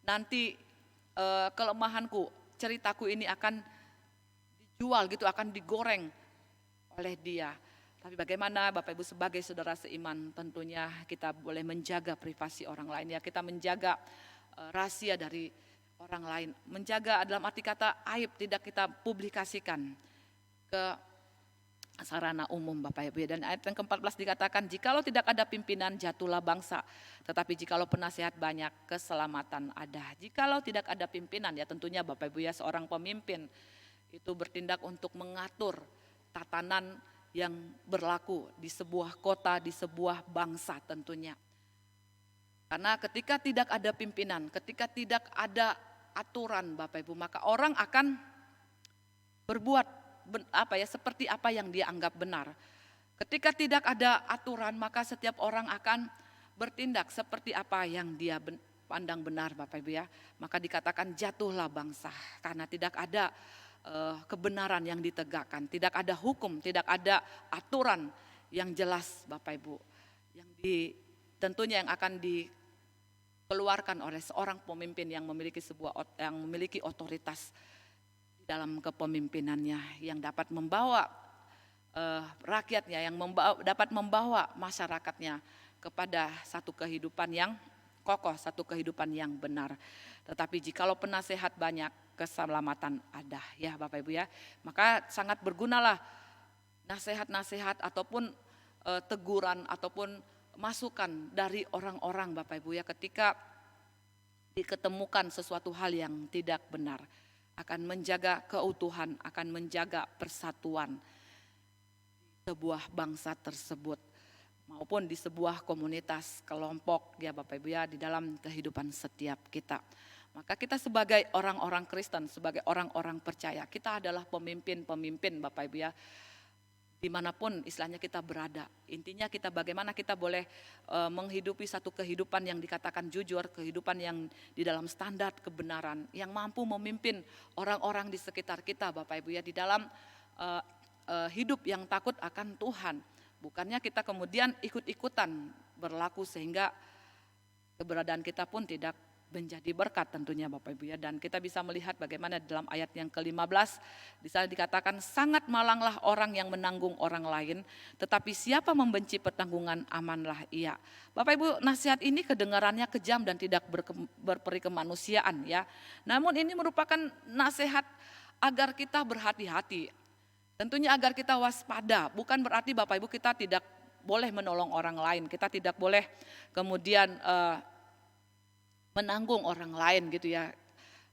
nanti kelemahanku, ceritaku ini akan dijual gitu, akan digoreng oleh dia. Tapi bagaimana Bapak Ibu sebagai saudara seiman, tentunya kita boleh menjaga privasi orang lain ya. Kita menjaga rahasia dari orang lain. Menjaga dalam arti kata aib tidak kita publikasikan ke sarana umum Bapak Ibu. Dan ayat yang ke-14 dikatakan, jikalau tidak ada pimpinan jatuhlah bangsa, tetapi jikalau penasehat banyak keselamatan ada. Jikalau tidak ada pimpinan ya tentunya Bapak Ibu ya, seorang pemimpin itu bertindak untuk mengatur tatanan yang berlaku di sebuah kota, di sebuah bangsa tentunya. Karena ketika tidak ada pimpinan, ketika tidak ada aturan Bapak Ibu, maka orang akan berbuat seperti apa yang dia anggap benar. Ketika tidak ada aturan, maka setiap orang akan bertindak seperti apa yang dia pandang benar Bapak Ibu ya. Maka dikatakan jatuhlah bangsa karena tidak ada kebenaran yang ditegakkan, tidak ada hukum, tidak ada aturan yang jelas Bapak Ibu, yang tentunya yang akan dikeluarkan oleh seorang pemimpin yang memiliki otoritas di dalam kepemimpinannya, yang dapat membawa rakyatnya, yang dapat membawa masyarakatnya kepada satu kehidupan yang kokoh, satu kehidupan yang benar. Tetapi jikalau penasehat banyak, keselamatan ada ya Bapak Ibu ya. Maka sangat bergunalah nasihat-nasihat ataupun teguran ataupun masukan dari orang-orang Bapak Ibu ya, ketika diketemukan sesuatu hal yang tidak benar, akan menjaga keutuhan, akan menjaga persatuan sebuah bangsa tersebut maupun di sebuah komunitas, kelompok ya Bapak Ibu ya, di dalam kehidupan setiap kita. Maka kita sebagai orang-orang Kristen, sebagai orang-orang percaya, kita adalah pemimpin-pemimpin Bapak Ibu ya, dimanapun istilahnya kita berada. Intinya kita bagaimana kita boleh menghidupi satu kehidupan yang dikatakan jujur, kehidupan yang di dalam standar kebenaran, yang mampu memimpin orang-orang di sekitar kita Bapak Ibu ya, di dalam hidup yang takut akan Tuhan. Bukannya kita kemudian ikut-ikutan berlaku sehingga keberadaan kita pun tidak menjadi berkat tentunya Bapak Ibu ya. Dan kita bisa melihat bagaimana dalam ayat yang ke-15 di sana dikatakan, sangat malanglah orang yang menanggung orang lain, tetapi siapa membenci pertanggungan amanlah ia. Bapak Ibu, nasihat ini kedengarannya kejam dan tidak berperi kemanusiaan ya. Namun ini merupakan nasihat agar kita berhati-hati. Tentunya agar kita waspada, bukan berarti Bapak Ibu kita tidak boleh menolong orang lain, kita tidak boleh kemudian menanggung orang lain gitu ya.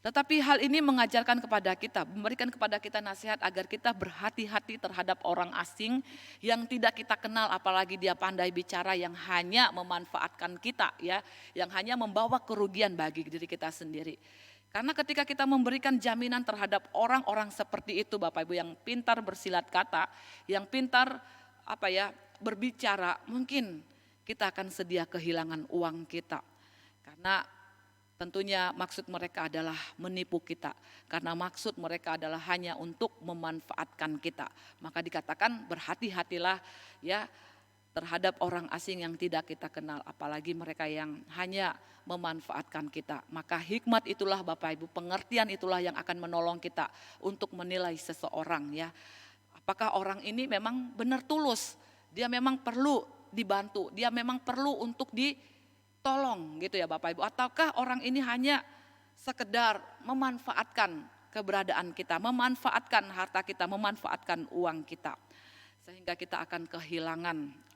Tetapi hal ini mengajarkan kepada kita, memberikan kepada kita nasihat agar kita berhati-hati terhadap orang asing yang tidak kita kenal, apalagi dia pandai bicara, yang hanya memanfaatkan kita ya, yang hanya membawa kerugian bagi diri kita sendiri. Karena ketika kita memberikan jaminan terhadap orang-orang seperti itu Bapak Ibu, yang pintar bersilat kata, yang pintar berbicara, mungkin kita akan sedia kehilangan uang kita. Karena tentunya maksud mereka adalah menipu kita, karena maksud mereka adalah hanya untuk memanfaatkan kita. Maka dikatakan berhati-hatilah ya terhadap orang asing yang tidak kita kenal, apalagi mereka yang hanya memanfaatkan kita. Maka hikmat itulah Bapak Ibu, pengertian itulah yang akan menolong kita untuk menilai seseorang ya. Apakah orang ini memang benar tulus, dia memang perlu dibantu, dia memang perlu untuk ditolong gitu ya Bapak Ibu. Ataukah orang ini hanya sekedar memanfaatkan keberadaan kita, memanfaatkan harta kita, memanfaatkan uang kita. Sehingga kita akan kehilangan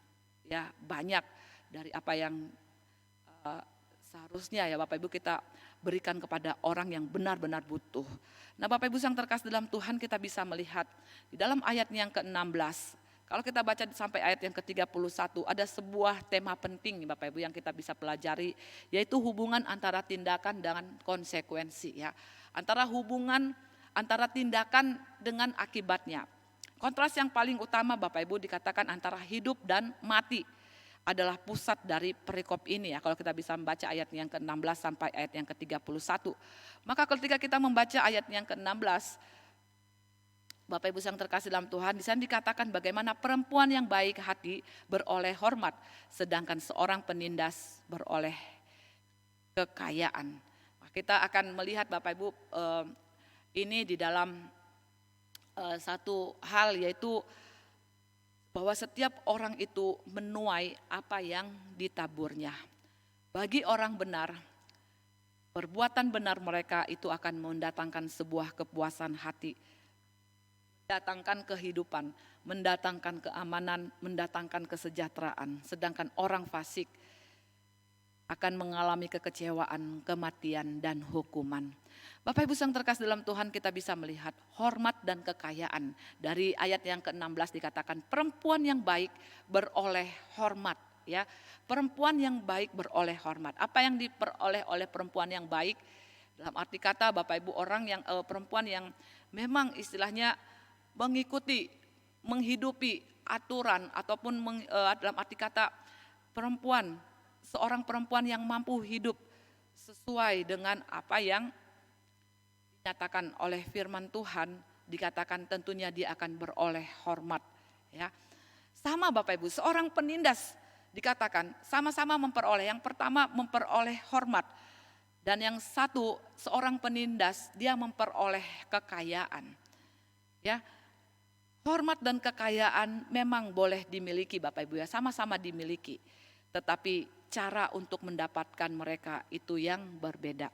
ya banyak dari apa yang seharusnya ya Bapak Ibu kita berikan kepada orang yang benar-benar butuh. Nah Bapak Ibu yang terkasih dalam Tuhan, kita bisa melihat di dalam ayat yang ke-16. Kalau kita baca sampai ayat yang ke-31, ada sebuah tema penting Bapak Ibu yang kita bisa pelajari, yaitu hubungan antara tindakan dengan konsekuensi ya. Antara tindakan dengan akibatnya. Kontras yang paling utama Bapak Ibu dikatakan antara hidup dan mati adalah pusat dari perikop ini ya. Kalau kita bisa membaca ayat yang ke-16 sampai ayat yang ke-31. Maka ketika kita membaca ayat yang ke-16, Bapak Ibu yang terkasih dalam Tuhan, di sana dikatakan bagaimana perempuan yang baik hati beroleh hormat, sedangkan seorang penindas beroleh kekayaan. Kita akan melihat Bapak Ibu ini di dalam satu hal, yaitu bahwa setiap orang itu menuai apa yang ditaburnya. Bagi orang benar, perbuatan benar mereka itu akan mendatangkan sebuah kepuasan hati, mendatangkan kehidupan, mendatangkan keamanan, mendatangkan kesejahteraan. Sedangkan orang fasik akan mengalami kekecewaan, kematian, dan hukuman. Bapak Ibu yang terkasih dalam Tuhan, kita bisa melihat hormat dan kekayaan. Dari ayat yang ke-16 dikatakan perempuan yang baik beroleh hormat. Ya, perempuan yang baik beroleh hormat. Apa yang diperoleh oleh perempuan yang baik? Dalam arti kata Bapak Ibu, perempuan yang memang istilahnya mengikuti, menghidupi aturan ataupun dalam arti kata seorang perempuan yang mampu hidup sesuai dengan apa yang dinyatakan oleh firman Tuhan, dikatakan tentunya dia akan beroleh hormat ya. Sama Bapak Ibu, seorang penindas dikatakan sama-sama memperoleh. Yang pertama memperoleh hormat, dan yang satu seorang penindas dia memperoleh kekayaan. Ya. Hormat dan kekayaan memang boleh dimiliki Bapak Ibu ya, sama-sama dimiliki. Tetapi cara untuk mendapatkan mereka itu yang berbeda.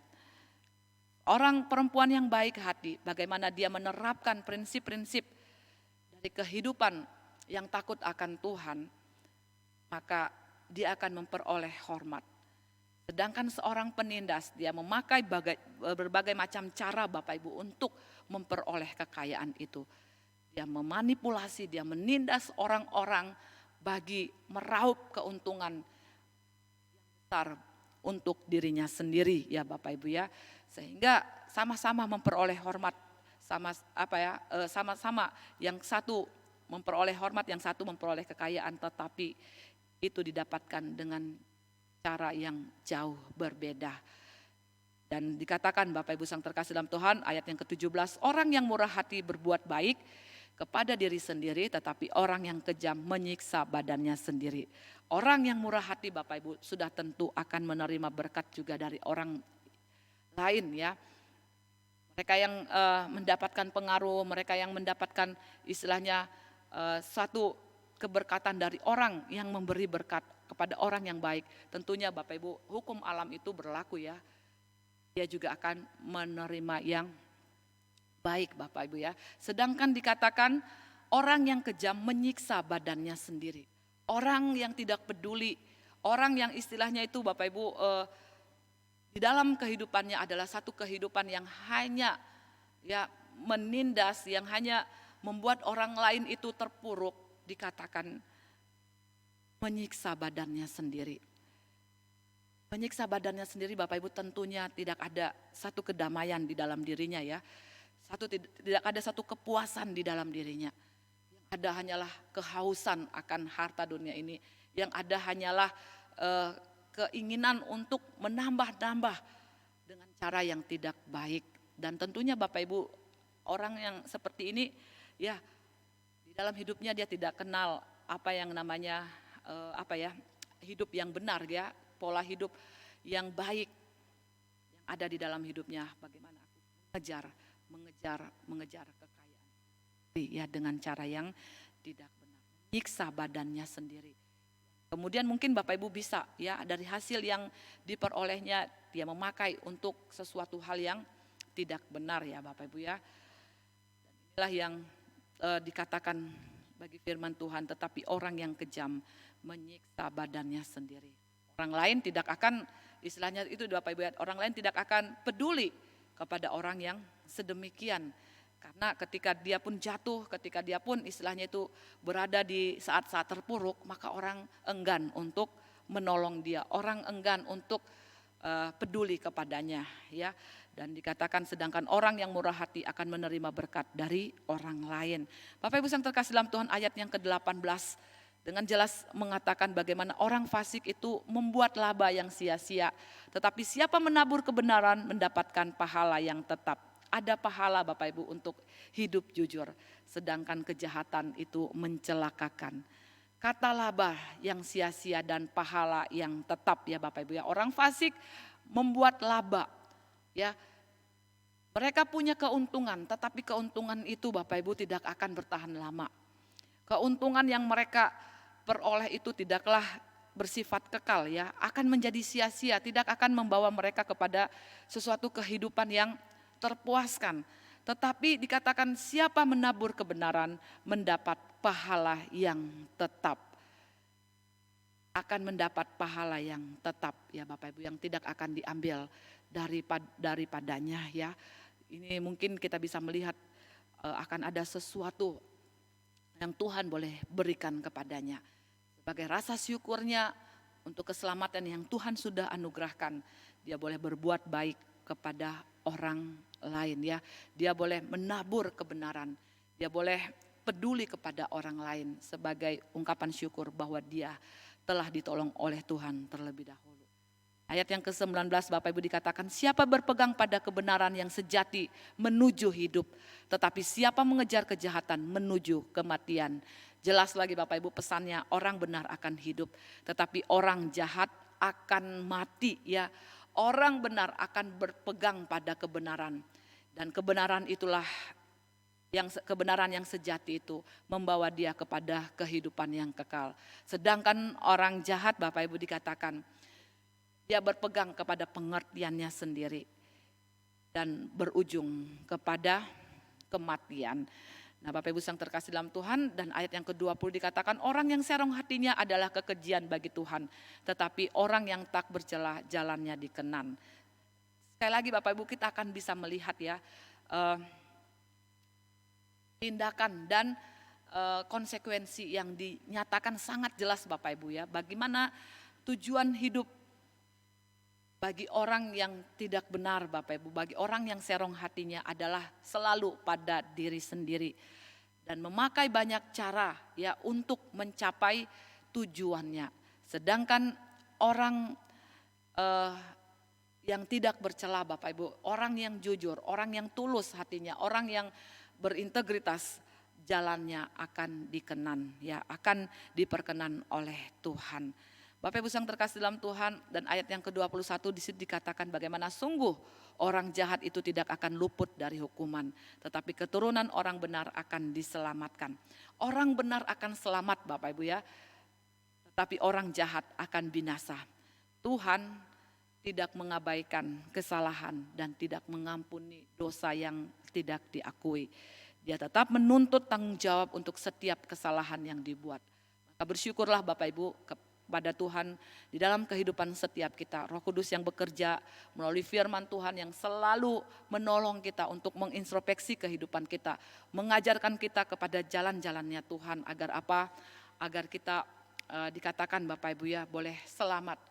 Orang perempuan yang baik hati, bagaimana dia menerapkan prinsip-prinsip dari kehidupan yang takut akan Tuhan, maka dia akan memperoleh hormat. Sedangkan seorang penindas, dia memakai berbagai macam cara Bapak Ibu untuk memperoleh kekayaan itu. Dia memanipulasi, dia menindas orang-orang bagi meraup keuntungan besar untuk dirinya sendiri ya Bapak Ibu ya. Sehingga sama-sama memperoleh hormat, sama-sama yang satu memperoleh hormat, yang satu memperoleh kekayaan, tetapi itu didapatkan dengan cara yang jauh berbeda. Dan dikatakan Bapak Ibu yang terkasih dalam Tuhan, ayat yang ke-17, orang yang murah hati berbuat baik kepada diri sendiri, tetapi orang yang kejam menyiksa badannya sendiri. Orang yang murah hati Bapak Ibu sudah tentu akan menerima berkat juga dari orang lain ya. Mereka yang mendapatkan pengaruh, mereka yang mendapatkan istilahnya suatu keberkatan dari orang yang memberi berkat kepada orang yang baik. Tentunya Bapak Ibu, hukum alam itu berlaku ya. Dia juga akan menerima yang baik Bapak Ibu ya. Sedangkan dikatakan orang yang kejam menyiksa badannya sendiri. Orang yang tidak peduli, orang yang istilahnya itu Bapak Ibu di dalam kehidupannya adalah satu kehidupan yang hanya ya menindas, yang hanya membuat orang lain itu terpuruk, dikatakan menyiksa badannya sendiri. Menyiksa badannya sendiri Bapak Ibu tentunya tidak ada satu kedamaian di dalam dirinya ya. Tidak ada satu kepuasan di dalam dirinya. Yang ada hanyalah kehausan akan harta dunia ini. Yang ada hanyalah keinginan untuk menambah-nambah dengan cara yang tidak baik. Dan tentunya Bapak Ibu, orang yang seperti ini ya di dalam hidupnya dia tidak kenal apa yang namanya hidup yang benar ya, pola hidup yang baik yang ada di dalam hidupnya. Bagaimana aku mengejar kekayaan ya dengan cara yang tidak benar, menyiksa badannya sendiri. Kemudian mungkin Bapak Ibu bisa ya dari hasil yang diperolehnya dia memakai untuk sesuatu hal yang tidak benar ya Bapak Ibu ya. Dan inilah yang dikatakan bagi firman Tuhan, tetapi orang yang kejam menyiksa badannya sendiri. Orang lain tidak akan, istilahnya itu Bapak Ibu ya, orang lain tidak akan peduli kepada orang yang sedemikian. Karena ketika dia pun jatuh, ketika dia pun istilahnya itu berada di saat-saat terpuruk, maka orang enggan untuk menolong dia, orang enggan untuk peduli kepadanya ya. Dan dikatakan sedangkan orang yang murah hati akan menerima berkat dari orang lain. Bapak Ibu yang terkasih dalam Tuhan, ayat yang ke-18 dengan jelas mengatakan bagaimana orang fasik itu membuat laba yang sia-sia. Tetapi siapa menabur kebenaran mendapatkan pahala yang tetap. Ada pahala Bapak Ibu untuk hidup jujur, sedangkan kejahatan itu mencelakakan. Kata laba yang sia-sia dan pahala yang tetap ya Bapak Ibu ya. Orang fasik membuat laba ya. Mereka punya keuntungan, tetapi keuntungan itu Bapak Ibu tidak akan bertahan lama. Keuntungan yang mereka peroleh itu tidaklah bersifat kekal ya, akan menjadi sia-sia, tidak akan membawa mereka kepada sesuatu kehidupan yang terpuaskan. Tetapi dikatakan siapa menabur kebenaran mendapat pahala yang tetap. Akan mendapat pahala yang tetap ya Bapak Ibu, yang tidak akan diambil daripadanya ya. Ini mungkin kita bisa melihat akan ada sesuatu yang Tuhan boleh berikan kepadanya. Sebagai rasa syukurnya untuk keselamatan yang Tuhan sudah anugerahkan, dia boleh berbuat baik kepada orang lain ya. Dia boleh menabur kebenaran, dia boleh peduli kepada orang lain sebagai ungkapan syukur bahwa dia telah ditolong oleh Tuhan terlebih dahulu. Ayat yang ke-19 Bapak Ibu dikatakan, siapa berpegang pada kebenaran yang sejati menuju hidup, tetapi siapa mengejar kejahatan menuju kematian. Jelas lagi Bapak Ibu pesannya, orang benar akan hidup, tetapi orang jahat akan mati ya. Orang benar akan berpegang pada kebenaran, dan kebenaran itulah kebenaran yang sejati itu membawa dia kepada kehidupan yang kekal. Sedangkan orang jahat Bapak Ibu dikatakan dia berpegang kepada pengertiannya sendiri dan berujung kepada kematian. Nah Bapak Ibu yang terkasih dalam Tuhan, dan ayat yang ke-20 dikatakan orang yang serong hatinya adalah kekejian bagi Tuhan, tetapi orang yang tak bercela jalannya dikenan. Sekali lagi Bapak Ibu kita akan bisa melihat ya tindakan dan konsekuensi yang dinyatakan sangat jelas Bapak Ibu ya. Bagaimana tujuan hidup bagi orang yang tidak benar Bapak Ibu, bagi orang yang serong hatinya adalah selalu pada diri sendiri dan memakai banyak cara ya untuk mencapai tujuannya. Sedangkan orang yang tidak bercela Bapak Ibu, orang yang jujur, orang yang tulus hatinya, orang yang berintegritas, jalannya akan dikenan ya, akan diperkenan oleh Tuhan. Bapak Ibu yang terkasih dalam Tuhan, dan ayat yang ke-21 di situ dikatakan bagaimana sungguh orang jahat itu tidak akan luput dari hukuman, tetapi keturunan orang benar akan diselamatkan. Orang benar akan selamat Bapak Ibu ya, tetapi orang jahat akan binasa. Tuhan tidak mengabaikan kesalahan dan tidak mengampuni dosa yang tidak diakui. Dia tetap menuntut tanggung jawab untuk setiap kesalahan yang dibuat. Maka bersyukurlah Bapak Ibu kepada Tuhan di dalam kehidupan setiap kita. Roh Kudus yang bekerja melalui firman Tuhan yang selalu menolong kita untuk mengintrospeksi kehidupan kita. Mengajarkan kita kepada jalan-jalannya Tuhan agar apa? Agar kita dikatakan Bapak Ibu ya boleh selamat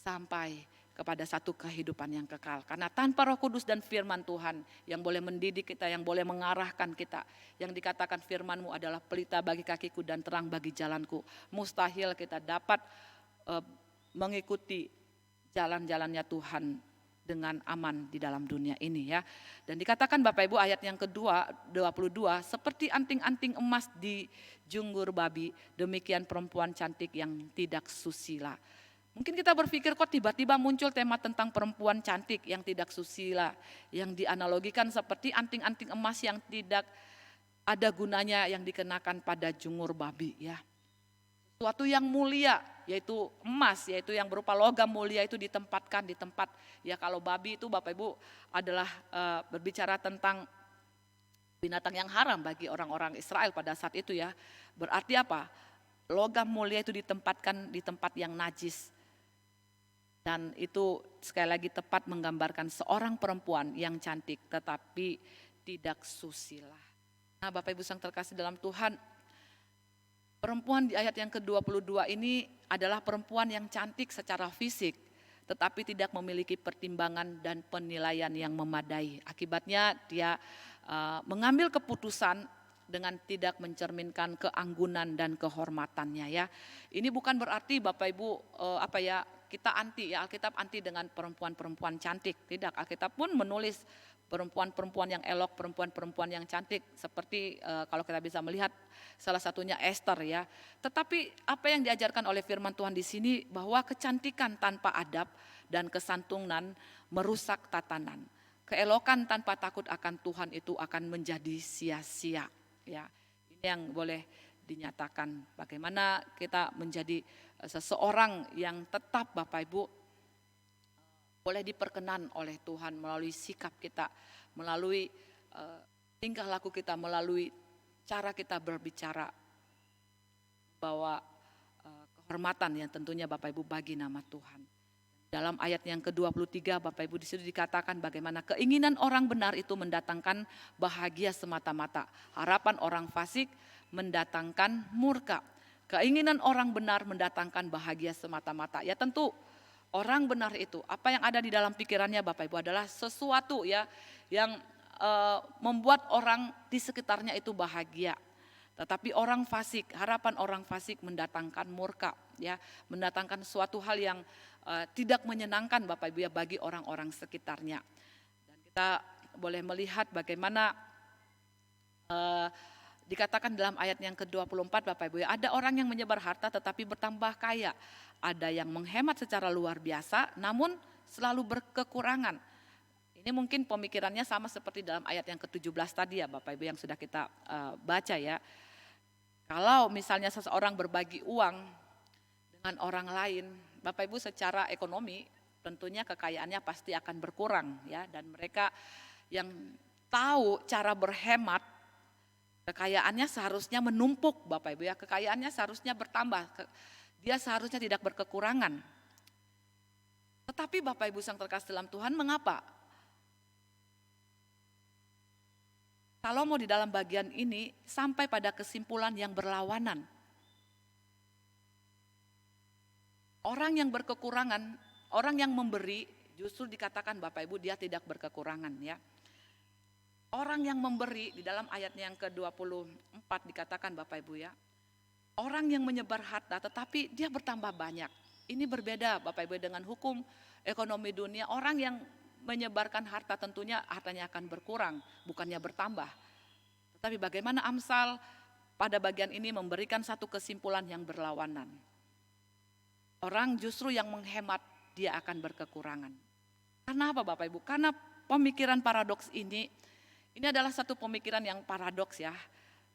sampai kepada satu kehidupan yang kekal. Karena tanpa Roh Kudus dan firman Tuhan yang boleh mendidik kita, yang boleh mengarahkan kita, yang dikatakan firman-Mu adalah pelita bagi kakiku dan terang bagi jalanku. Mustahil kita dapat mengikuti jalan-jalannya Tuhan dengan aman di dalam dunia ini ya. Dan dikatakan Bapak Ibu ayat yang kedua 22, seperti anting-anting emas di junggur babi, demikian perempuan cantik yang tidak susila. Mungkin kita berpikir kok tiba-tiba muncul tema tentang perempuan cantik yang tidak susila, yang dianalogikan seperti anting-anting emas yang tidak ada gunanya yang dikenakan pada jungur babi ya. Suatu yang mulia yaitu emas, yaitu yang berupa logam mulia itu ditempatkan di tempat, ya kalau babi itu Bapak Ibu adalah berbicara tentang binatang yang haram bagi orang-orang Israel pada saat itu ya. Berarti apa? Logam mulia itu ditempatkan di tempat yang najis. Dan itu sekali lagi tepat menggambarkan seorang perempuan yang cantik tetapi tidak susila. Nah Bapak Ibu yang terkasih dalam Tuhan, perempuan di ayat yang ke-22 ini adalah perempuan yang cantik secara fisik, tetapi tidak memiliki pertimbangan dan penilaian yang memadai. Akibatnya dia mengambil keputusan dengan tidak mencerminkan keanggunan dan kehormatannya ya. Ini bukan berarti Bapak Ibu kita anti ya, Alkitab anti dengan perempuan-perempuan cantik. Tidak, Alkitab pun menulis perempuan-perempuan yang elok, perempuan-perempuan yang cantik, seperti kalau kita bisa melihat salah satunya Esther ya. Tetapi apa yang diajarkan oleh firman Tuhan di sini bahwa kecantikan tanpa adab dan kesantunan merusak tatanan. Keelokan tanpa takut akan Tuhan itu akan menjadi sia-sia ya. Ini yang boleh dinyatakan bagaimana kita menjadi seseorang yang tetap Bapak Ibu boleh diperkenan oleh Tuhan melalui sikap kita, melalui tingkah laku kita, melalui cara kita berbicara, bahwa kehormatan yang tentunya Bapak Ibu bagi nama Tuhan. Dalam ayat yang ke-23 Bapak Ibu di situ dikatakan bagaimana keinginan orang benar itu mendatangkan bahagia semata-mata, harapan orang fasik mendatangkan murka. Keinginan orang benar mendatangkan bahagia semata-mata. Ya tentu orang benar itu, apa yang ada di dalam pikirannya Bapak Ibu adalah sesuatu ya yang membuat orang di sekitarnya itu bahagia. Tetapi orang fasik, harapan orang fasik mendatangkan murka ya, mendatangkan suatu hal yang tidak menyenangkan Bapak Ibu ya bagi orang-orang sekitarnya. Dan kita boleh melihat bagaimana dikatakan dalam ayat yang ke-24 Bapak Ibu ya, ada orang yang menyebar harta tetapi bertambah kaya. Ada yang menghemat secara luar biasa namun selalu berkekurangan. Ini mungkin pemikirannya sama seperti dalam ayat yang ke-17 tadi ya Bapak Ibu yang sudah kita baca ya. Kalau misalnya seseorang berbagi uang dengan orang lain, Bapak Ibu secara ekonomi tentunya kekayaannya pasti akan berkurang ya. Dan mereka yang tahu cara berhemat, kekayaannya seharusnya menumpuk Bapak Ibu ya, kekayaannya seharusnya bertambah, dia seharusnya tidak berkekurangan. Tetapi Bapak Ibu yang terkasih dalam Tuhan, mengapa Salomo di dalam bagian ini sampai pada kesimpulan yang berlawanan? Orang yang berkekurangan, orang yang memberi justru dikatakan Bapak Ibu dia tidak berkekurangan ya. Orang yang memberi di dalam ayat yang ke-24 dikatakan Bapak Ibu ya, orang yang menyebar harta tetapi dia bertambah banyak. Ini berbeda Bapak Ibu dengan hukum ekonomi dunia. Orang yang menyebarkan harta tentunya hartanya akan berkurang, bukannya bertambah. Tetapi bagaimana Amsal pada bagian ini memberikan satu kesimpulan yang berlawanan. Orang justru yang menghemat dia akan berkekurangan. Karena apa Bapak Ibu? Karena pemikiran paradoks ini adalah satu pemikiran yang paradoks ya.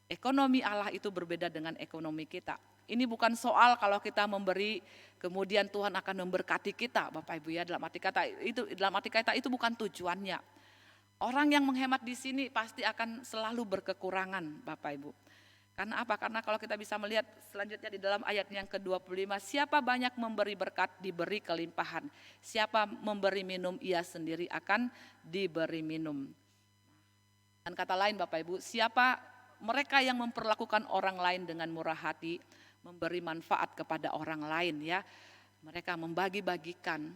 Ekonomi Allah itu berbeda dengan ekonomi kita. Ini bukan soal kalau kita memberi kemudian Tuhan akan memberkati kita Bapak Ibu ya, dalam arti kata itu bukan tujuannya. Orang yang menghemat di sini pasti akan selalu berkekurangan Bapak Ibu. Karena apa? Karena kalau kita bisa melihat selanjutnya di dalam ayat yang ke-25, siapa banyak memberi berkat diberi kelimpahan, siapa memberi minum ia sendiri akan diberi minum. Dan kata lain Bapak Ibu, siapa mereka yang memperlakukan orang lain dengan murah hati, memberi manfaat kepada orang lain ya. Mereka membagi-bagikan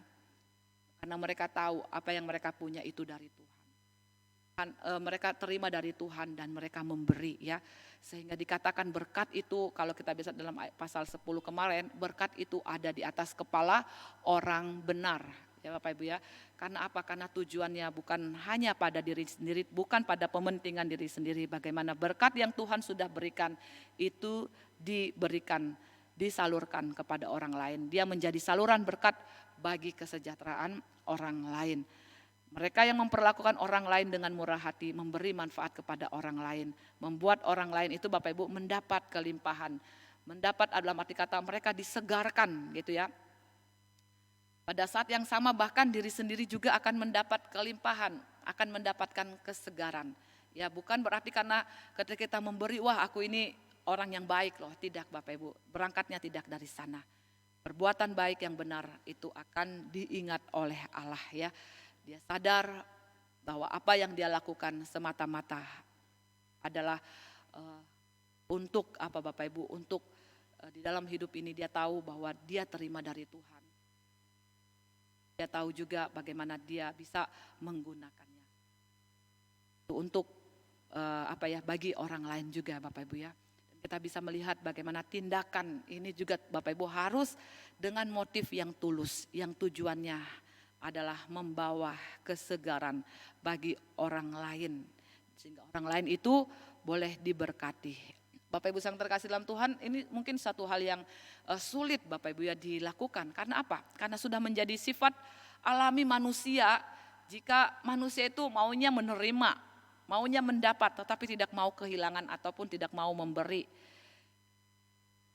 karena mereka tahu apa yang mereka punya itu dari Tuhan. Mereka terima dari Tuhan dan mereka memberi ya. Sehingga dikatakan berkat itu, kalau kita bisa dalam pasal 10 kemarin, berkat itu ada di atas kepala orang benar ya Bapak Ibu ya. Karena apa? Karena tujuannya bukan hanya pada diri sendiri, bukan pada kepentingan diri sendiri. Bagaimana berkat yang Tuhan sudah berikan itu diberikan, disalurkan kepada orang lain. Dia menjadi saluran berkat bagi kesejahteraan orang lain. Mereka yang memperlakukan orang lain dengan murah hati, memberi manfaat kepada orang lain, membuat orang lain itu Bapak Ibu mendapat kelimpahan. Mendapat dalam arti kata mereka disegarkan gitu ya. Pada saat yang sama bahkan diri sendiri juga akan mendapat kelimpahan, akan mendapatkan kesegaran. Ya bukan berarti karena ketika kita memberi, wah aku ini orang yang baik loh. Tidak Bapak Ibu, berangkatnya tidak dari sana. Perbuatan baik yang benar itu akan diingat oleh Allah ya. Dia sadar bahwa apa yang dia lakukan semata-mata adalah untuk apa Bapak Ibu, untuk di dalam hidup ini dia tahu bahwa dia terima dari Tuhan. Dia tahu juga bagaimana dia bisa menggunakannya untuk bagi orang lain juga Bapak Ibu ya. Dan kita bisa melihat bagaimana tindakan ini juga Bapak Ibu harus dengan motif yang tulus, yang tujuannya adalah membawa kesegaran bagi orang lain. Sehingga orang lain itu boleh diberkati. Bapak Ibu yang terkasih dalam Tuhan, ini mungkin satu hal yang sulit Bapak Ibu ya dilakukan. Karena apa? Karena sudah menjadi sifat alami manusia. Jika manusia itu maunya menerima, maunya mendapat, tetapi tidak mau kehilangan ataupun tidak mau memberi.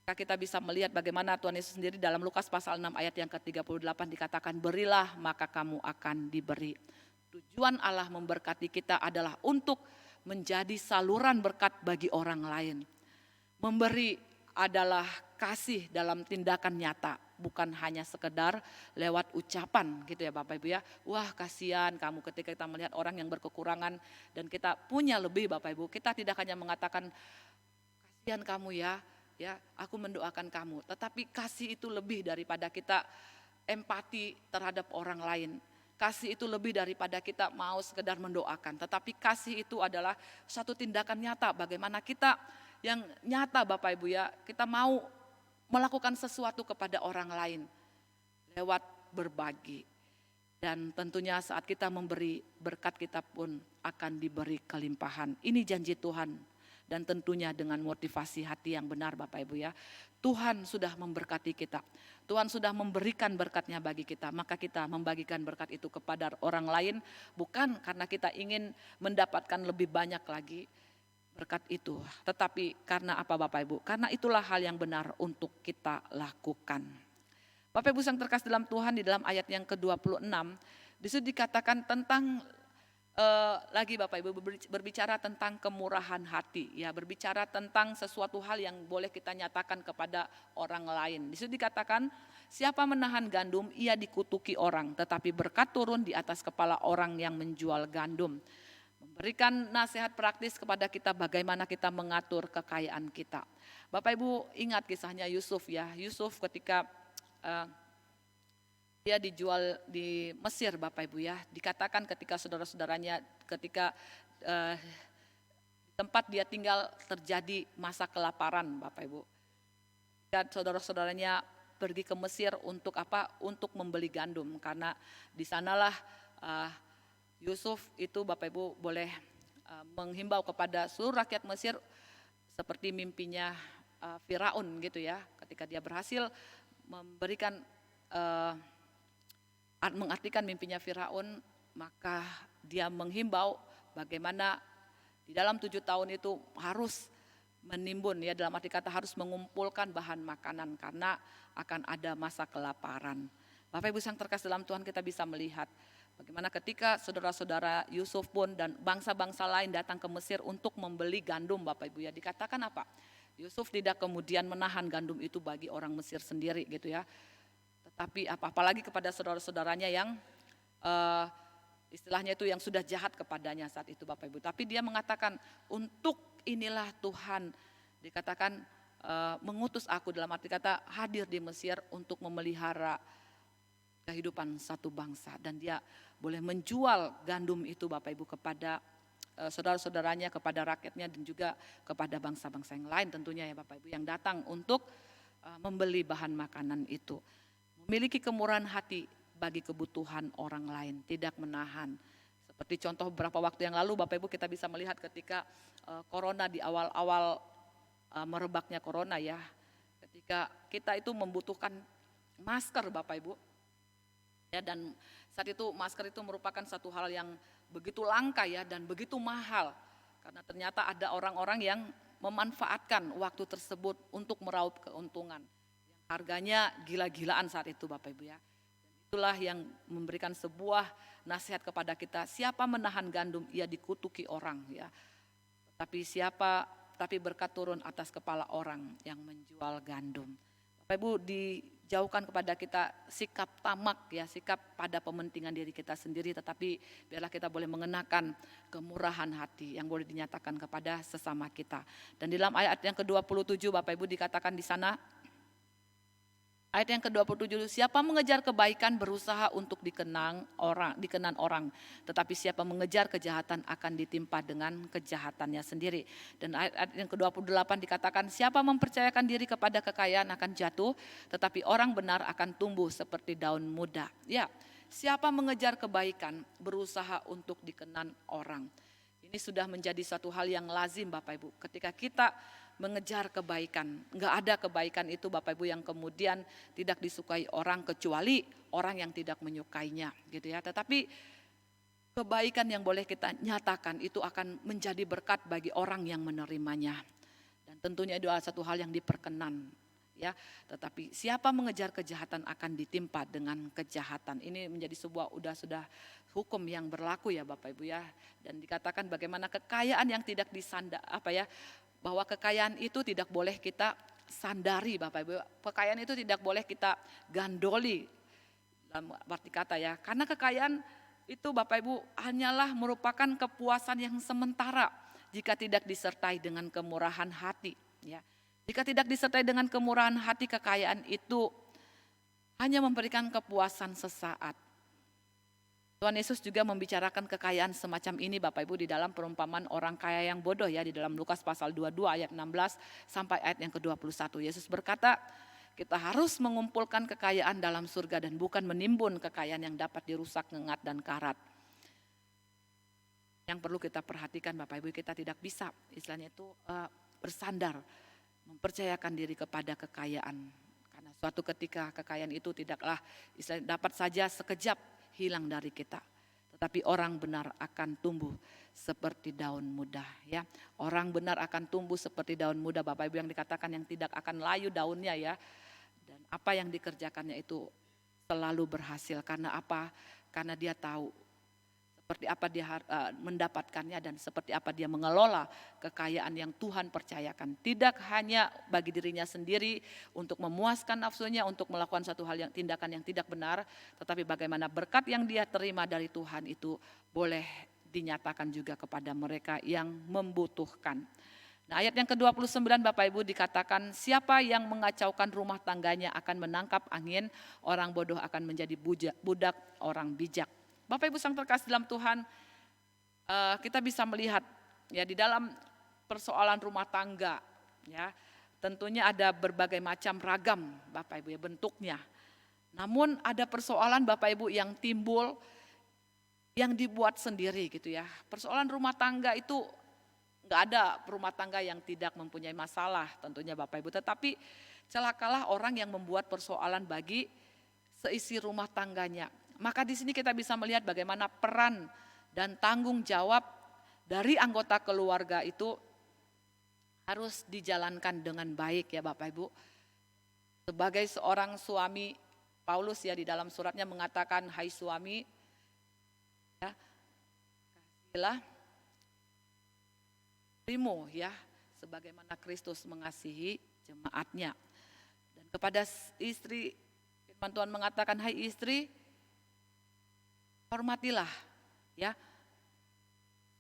Kita bisa melihat bagaimana Tuhan Yesus sendiri dalam Lukas pasal 6 ayat yang ke-38 dikatakan, berilah maka kamu akan diberi. Tujuan Allah memberkati kita adalah untuk menjadi saluran berkat bagi orang lain. Memberi adalah kasih dalam tindakan nyata, bukan hanya sekedar lewat ucapan gitu ya Bapak Ibu ya. Wah kasihan kamu, ketika kita melihat orang yang berkekurangan dan kita punya lebih Bapak Ibu, kita tidak hanya mengatakan kasihan kamu ya, aku mendoakan kamu. Tetapi kasih itu lebih daripada kita empati terhadap orang lain. Kasih itu lebih daripada kita mau sekedar mendoakan. Tetapi kasih itu adalah satu tindakan nyata bagaimana kita yang nyata Bapak Ibu ya, kita mau melakukan sesuatu kepada orang lain lewat berbagi. Dan tentunya saat kita memberi, berkat kita pun akan diberi kelimpahan. Ini janji Tuhan dan tentunya dengan motivasi hati yang benar Bapak Ibu ya. Tuhan sudah memberkati kita, Tuhan sudah memberikan berkatnya bagi kita, maka kita membagikan berkat itu kepada orang lain bukan karena kita ingin mendapatkan lebih banyak lagi berkat itu, tetapi karena apa Bapak Ibu? Karena itulah hal yang benar untuk kita lakukan. Bapak Ibu yang terkasih dalam Tuhan, di dalam ayat yang ke-26 disitu dikatakan tentang lagi Bapak Ibu berbicara tentang kemurahan hati, ya berbicara tentang sesuatu hal yang boleh kita nyatakan kepada orang lain. Disitu dikatakan siapa menahan gandum ia dikutuki orang, tetapi berkat turun di atas kepala orang yang menjual gandum. Memberikan nasihat praktis kepada kita bagaimana kita mengatur kekayaan kita. Bapak Ibu ingat kisahnya Yusuf ya. Yusuf ketika dia dijual di Mesir Bapak Ibu ya. Dikatakan ketika saudara-saudaranya ketika tempat dia tinggal terjadi masa kelaparan Bapak Ibu. Dan saudara-saudaranya pergi ke Mesir untuk apa? Untuk membeli gandum karena di sanalah Yusuf itu Bapak Ibu boleh menghimbau kepada seluruh rakyat Mesir seperti mimpinya Firaun gitu ya. Ketika dia berhasil memberikan mengartikan mimpinya Firaun, maka dia menghimbau bagaimana di dalam 7 tahun itu harus menimbun ya, dalam arti kata harus mengumpulkan bahan makanan karena akan ada masa kelaparan. Bapak Ibu yang terkasih dalam Tuhan, kita bisa melihat bagaimana ketika saudara-saudara Yusuf pun dan bangsa-bangsa lain datang ke Mesir untuk membeli gandum Bapak Ibu ya, dikatakan apa? Yusuf tidak kemudian menahan gandum itu bagi orang Mesir sendiri gitu ya. Tetapi apalagi kepada saudara-saudaranya yang istilahnya itu yang sudah jahat kepadanya saat itu Bapak Ibu. Tapi dia mengatakan untuk inilah Tuhan dikatakan mengutus aku, dalam arti kata hadir di Mesir untuk memelihara kehidupan satu bangsa. Dan dia boleh menjual gandum itu Bapak Ibu kepada saudara-saudaranya, kepada rakyatnya dan juga kepada bangsa-bangsa yang lain tentunya ya Bapak Ibu yang datang untuk membeli bahan makanan itu. Memiliki kemurahan hati bagi kebutuhan orang lain, tidak menahan. Seperti contoh beberapa waktu yang lalu Bapak Ibu kita bisa melihat ketika corona di awal-awal merebaknya corona ya. Ketika kita itu membutuhkan masker Bapak Ibu. Ya, dan saat itu masker itu merupakan satu hal yang begitu langka ya dan begitu mahal. Karena ternyata ada orang-orang yang memanfaatkan waktu tersebut untuk meraup keuntungan. Yang harganya gila-gilaan saat itu Bapak Ibu ya. Dan itulah yang memberikan sebuah nasihat kepada kita, siapa menahan gandum ia dikutuki orang ya. Tapi berkat turun atas kepala orang yang menjual gandum. Bapak Ibu dijauhkan kepada kita sikap tamak ya, sikap pada pementingan diri kita sendiri, tetapi biarlah kita boleh mengenakan kemurahan hati yang boleh dinyatakan kepada sesama kita. Dan di dalam ayat yang ke-27 Bapak Ibu dikatakan di sana, ayat yang ke-27, siapa mengejar kebaikan berusaha untuk dikenan orang, tetapi siapa mengejar kejahatan akan ditimpa dengan kejahatannya sendiri. Dan ayat yang ke-28 dikatakan, siapa mempercayakan diri kepada kekayaan akan jatuh, tetapi orang benar akan tumbuh seperti daun muda. Ya, siapa mengejar kebaikan berusaha untuk dikenan orang. Ini sudah menjadi satu hal yang lazim Bapak Ibu, ketika kita mengejar kebaikan. Enggak ada kebaikan itu Bapak Ibu yang kemudian tidak disukai orang kecuali orang yang tidak menyukainya gitu ya. Tetapi kebaikan yang boleh kita nyatakan itu akan menjadi berkat bagi orang yang menerimanya. Dan tentunya itu adalah satu hal yang diperkenan ya. Tetapi siapa mengejar kejahatan akan ditimpa dengan kejahatan. Ini menjadi sebuah sudah hukum yang berlaku ya Bapak Ibu ya. Dan dikatakan bagaimana kekayaan yang tidak bahwa kekayaan itu tidak boleh kita sandari Bapak Ibu. Kekayaan itu tidak boleh kita gandoli dalam arti kata ya. Karena kekayaan itu Bapak Ibu hanyalah merupakan kepuasan yang sementara jika tidak disertai dengan kemurahan hati ya. Jika tidak disertai dengan kemurahan hati, kekayaan itu hanya memberikan kepuasan sesaat. Tuhan Yesus juga membicarakan kekayaan semacam ini Bapak Ibu di dalam perumpamaan orang kaya yang bodoh ya, di dalam Lukas pasal 22 ayat 16 sampai ayat yang ke-21. Yesus berkata, kita harus mengumpulkan kekayaan dalam surga dan bukan menimbun kekayaan yang dapat dirusak, ngengat dan karat. Yang perlu kita perhatikan Bapak Ibu, kita tidak bisa istilahnya itu bersandar, mempercayakan diri kepada kekayaan. Karena suatu ketika kekayaan itu tidaklah istilahnya dapat saja sekejap hilang dari kita. Tetapi orang benar akan tumbuh seperti daun muda ya. Orang benar akan tumbuh seperti daun muda Bapak Ibu, yang dikatakan yang tidak akan layu daunnya ya. Dan apa yang dikerjakannya itu selalu berhasil. Karena apa? Karena dia tahu seperti apa dia mendapatkannya dan seperti apa dia mengelola kekayaan yang Tuhan percayakan. Tidak hanya bagi dirinya sendiri untuk memuaskan nafsunya, untuk melakukan satu hal tindakan yang tidak benar, tetapi bagaimana berkat yang dia terima dari Tuhan itu boleh dinyatakan juga kepada mereka yang membutuhkan. Nah, ayat yang ke-29 Bapak Ibu dikatakan, siapa yang mengacaukan rumah tangganya akan menangkap angin, orang bodoh akan menjadi budak orang bijak. Bapak Ibu sang terkasih dalam Tuhan, kita bisa melihat ya di dalam persoalan rumah tangga ya, tentunya ada berbagai macam ragam Bapak Ibu ya bentuknya. Namun ada persoalan Bapak Ibu yang timbul yang dibuat sendiri gitu ya. Persoalan rumah tangga itu enggak ada rumah tangga yang tidak mempunyai masalah tentunya Bapak Ibu, tetapi celakalah orang yang membuat persoalan bagi seisi rumah tangganya. Maka di sini kita bisa melihat bagaimana peran dan tanggung jawab dari anggota keluarga itu harus dijalankan dengan baik ya Bapak Ibu. Sebagai seorang suami, Paulus ya di dalam suratnya mengatakan, hai suami, ya, kasihilah istrimu ya, sebagaimana Kristus mengasihi jemaatnya. Dan kepada istri, firman Tuhan mengatakan, hai istri, hormatilah ya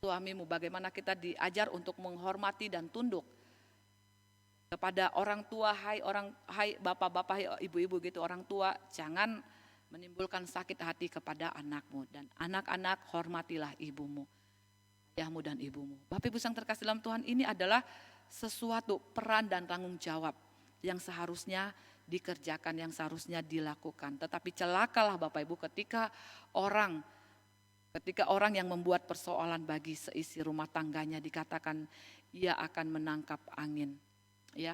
suamimu. Bagaimana kita diajar untuk menghormati dan tunduk kepada orang tua, hai bapak-bapak, hai ibu-ibu gitu, orang tua jangan menimbulkan sakit hati kepada anakmu, dan anak-anak hormatilah ibumu, ayahmu dan ibumu. Bapak Ibu sang terkasih dalam Tuhan, ini adalah sesuatu peran dan tanggung jawab yang seharusnya dikerjakan yang seharusnya dilakukan. Tetapi celakalah Bapak Ibu ketika orang yang membuat persoalan bagi seisi rumah tangganya dikatakan ia akan menangkap angin. Ya,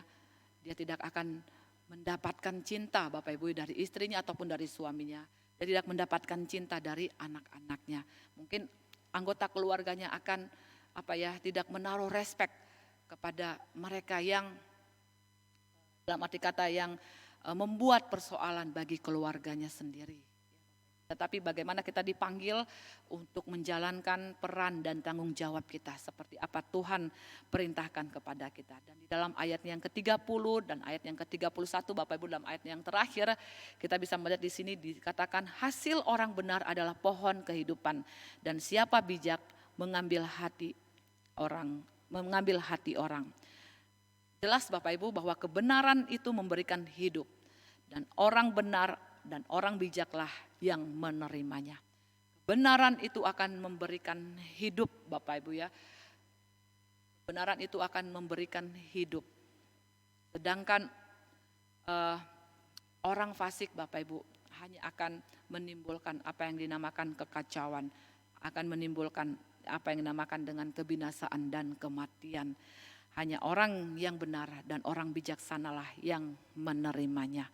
dia tidak akan mendapatkan cinta Bapak Ibu dari istrinya ataupun dari suaminya. Dia tidak mendapatkan cinta dari anak-anaknya. Mungkin anggota keluarganya akan tidak menaruh respek kepada mereka yang dalam arti kata yang membuat persoalan bagi keluarganya sendiri. Tetapi bagaimana kita dipanggil untuk menjalankan peran dan tanggung jawab kita seperti apa Tuhan perintahkan kepada kita. Dan di dalam ayat yang ke-30 dan ayat yang ke-31 Bapak Ibu, dalam ayat yang terakhir kita bisa melihat di sini dikatakan hasil orang benar adalah pohon kehidupan dan siapa bijak mengambil hati orang. Jelas Bapak Ibu bahwa kebenaran itu memberikan hidup dan orang benar dan orang bijaklah yang menerimanya. Kebenaran itu akan memberikan hidup Bapak Ibu ya. Kebenaran itu akan memberikan hidup. Sedangkan orang fasik Bapak Ibu hanya akan menimbulkan apa yang dinamakan kekacauan. Akan menimbulkan apa yang dinamakan dengan kebinasaan dan kematian. Hanya orang yang benar dan orang bijaksanalah yang menerimanya.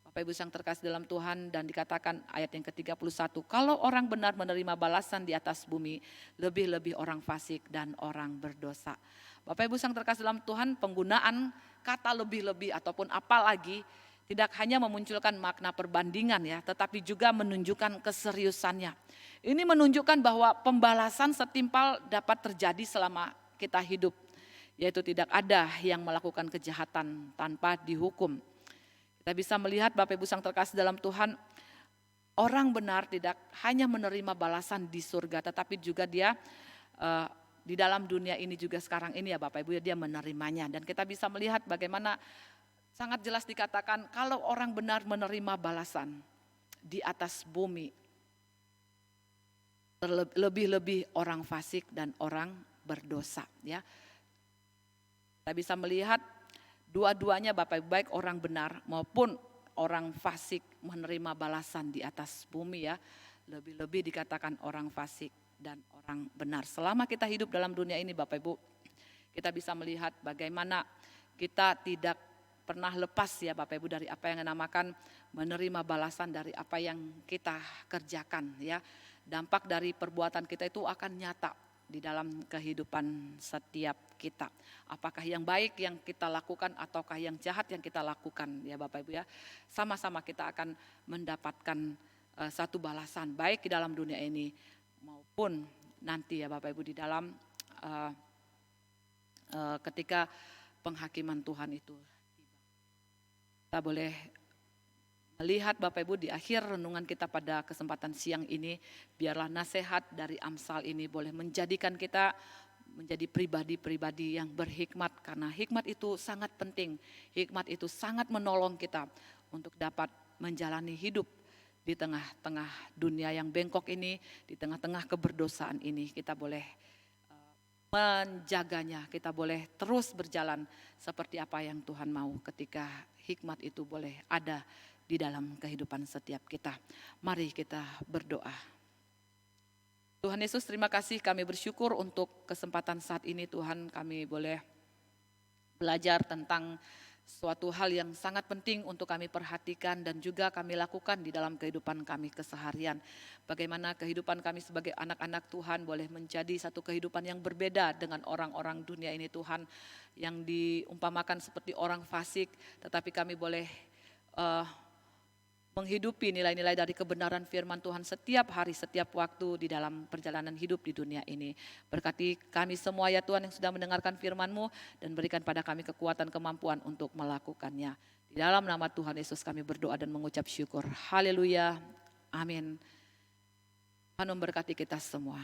Bapak Ibu yang terkasih dalam Tuhan, dan dikatakan ayat yang ke-31, kalau orang benar menerima balasan di atas bumi, lebih-lebih orang fasik dan orang berdosa. Bapak Ibu yang terkasih dalam Tuhan, penggunaan kata lebih-lebih ataupun apalagi tidak hanya memunculkan makna perbandingan ya, tetapi juga menunjukkan keseriusannya. Ini menunjukkan bahwa pembalasan setimpal dapat terjadi selama kita hidup, yaitu tidak ada yang melakukan kejahatan tanpa dihukum. Kita bisa melihat Bapak Ibu yang terkasih dalam Tuhan, orang benar tidak hanya menerima balasan di surga, tetapi juga dia di dalam dunia ini juga sekarang ini ya Bapak Ibu ya, dia menerimanya. Dan kita bisa melihat bagaimana sangat jelas dikatakan kalau orang benar menerima balasan di atas bumi, lebih-lebih orang fasik dan orang berdosa ya. Kita bisa melihat dua-duanya Bapak Ibu, baik orang benar maupun orang fasik menerima balasan di atas bumi ya. Lebih-lebih dikatakan orang fasik dan orang benar. Selama kita hidup dalam dunia ini Bapak Ibu, kita bisa melihat bagaimana kita tidak pernah lepas ya Bapak Ibu dari apa yang dinamakan menerima balasan dari apa yang kita kerjakan ya. Dampak dari perbuatan kita itu akan nyata di dalam kehidupan setiap kita. Apakah yang baik yang kita lakukan ataukah yang jahat yang kita lakukan ya Bapak Ibu ya. Sama-sama kita akan mendapatkan satu balasan baik di dalam dunia ini maupun nanti ya Bapak Ibu di dalam ketika penghakiman Tuhan itu. Kita boleh melihat Bapak Ibu di akhir renungan kita pada kesempatan siang ini, biarlah nasihat dari Amsal ini boleh menjadikan kita menjadi pribadi-pribadi yang berhikmat, karena hikmat itu sangat penting, hikmat itu sangat menolong kita untuk dapat menjalani hidup di tengah-tengah dunia yang bengkok ini, di tengah-tengah keberdosaan ini. Kita boleh menjaganya, kita boleh terus berjalan seperti apa yang Tuhan mau ketika hikmat itu boleh ada di dalam kehidupan setiap kita. Mari kita berdoa. Tuhan Yesus, terima kasih, kami bersyukur untuk kesempatan saat ini Tuhan, kami boleh belajar tentang suatu hal yang sangat penting untuk kami perhatikan dan juga kami lakukan di dalam kehidupan kami keseharian. Bagaimana kehidupan kami sebagai anak-anak Tuhan boleh menjadi satu kehidupan yang berbeda dengan orang-orang dunia ini Tuhan, yang diumpamakan seperti orang fasik, tetapi kami boleh menghidupi nilai-nilai dari kebenaran firman Tuhan setiap hari, setiap waktu di dalam perjalanan hidup di dunia ini. Berkati kami semua ya Tuhan yang sudah mendengarkan firman-Mu dan berikan pada kami kekuatan kemampuan untuk melakukannya. Di dalam nama Tuhan Yesus kami berdoa dan mengucap syukur. Haleluya. Amin. Tuhan memberkati kita semua.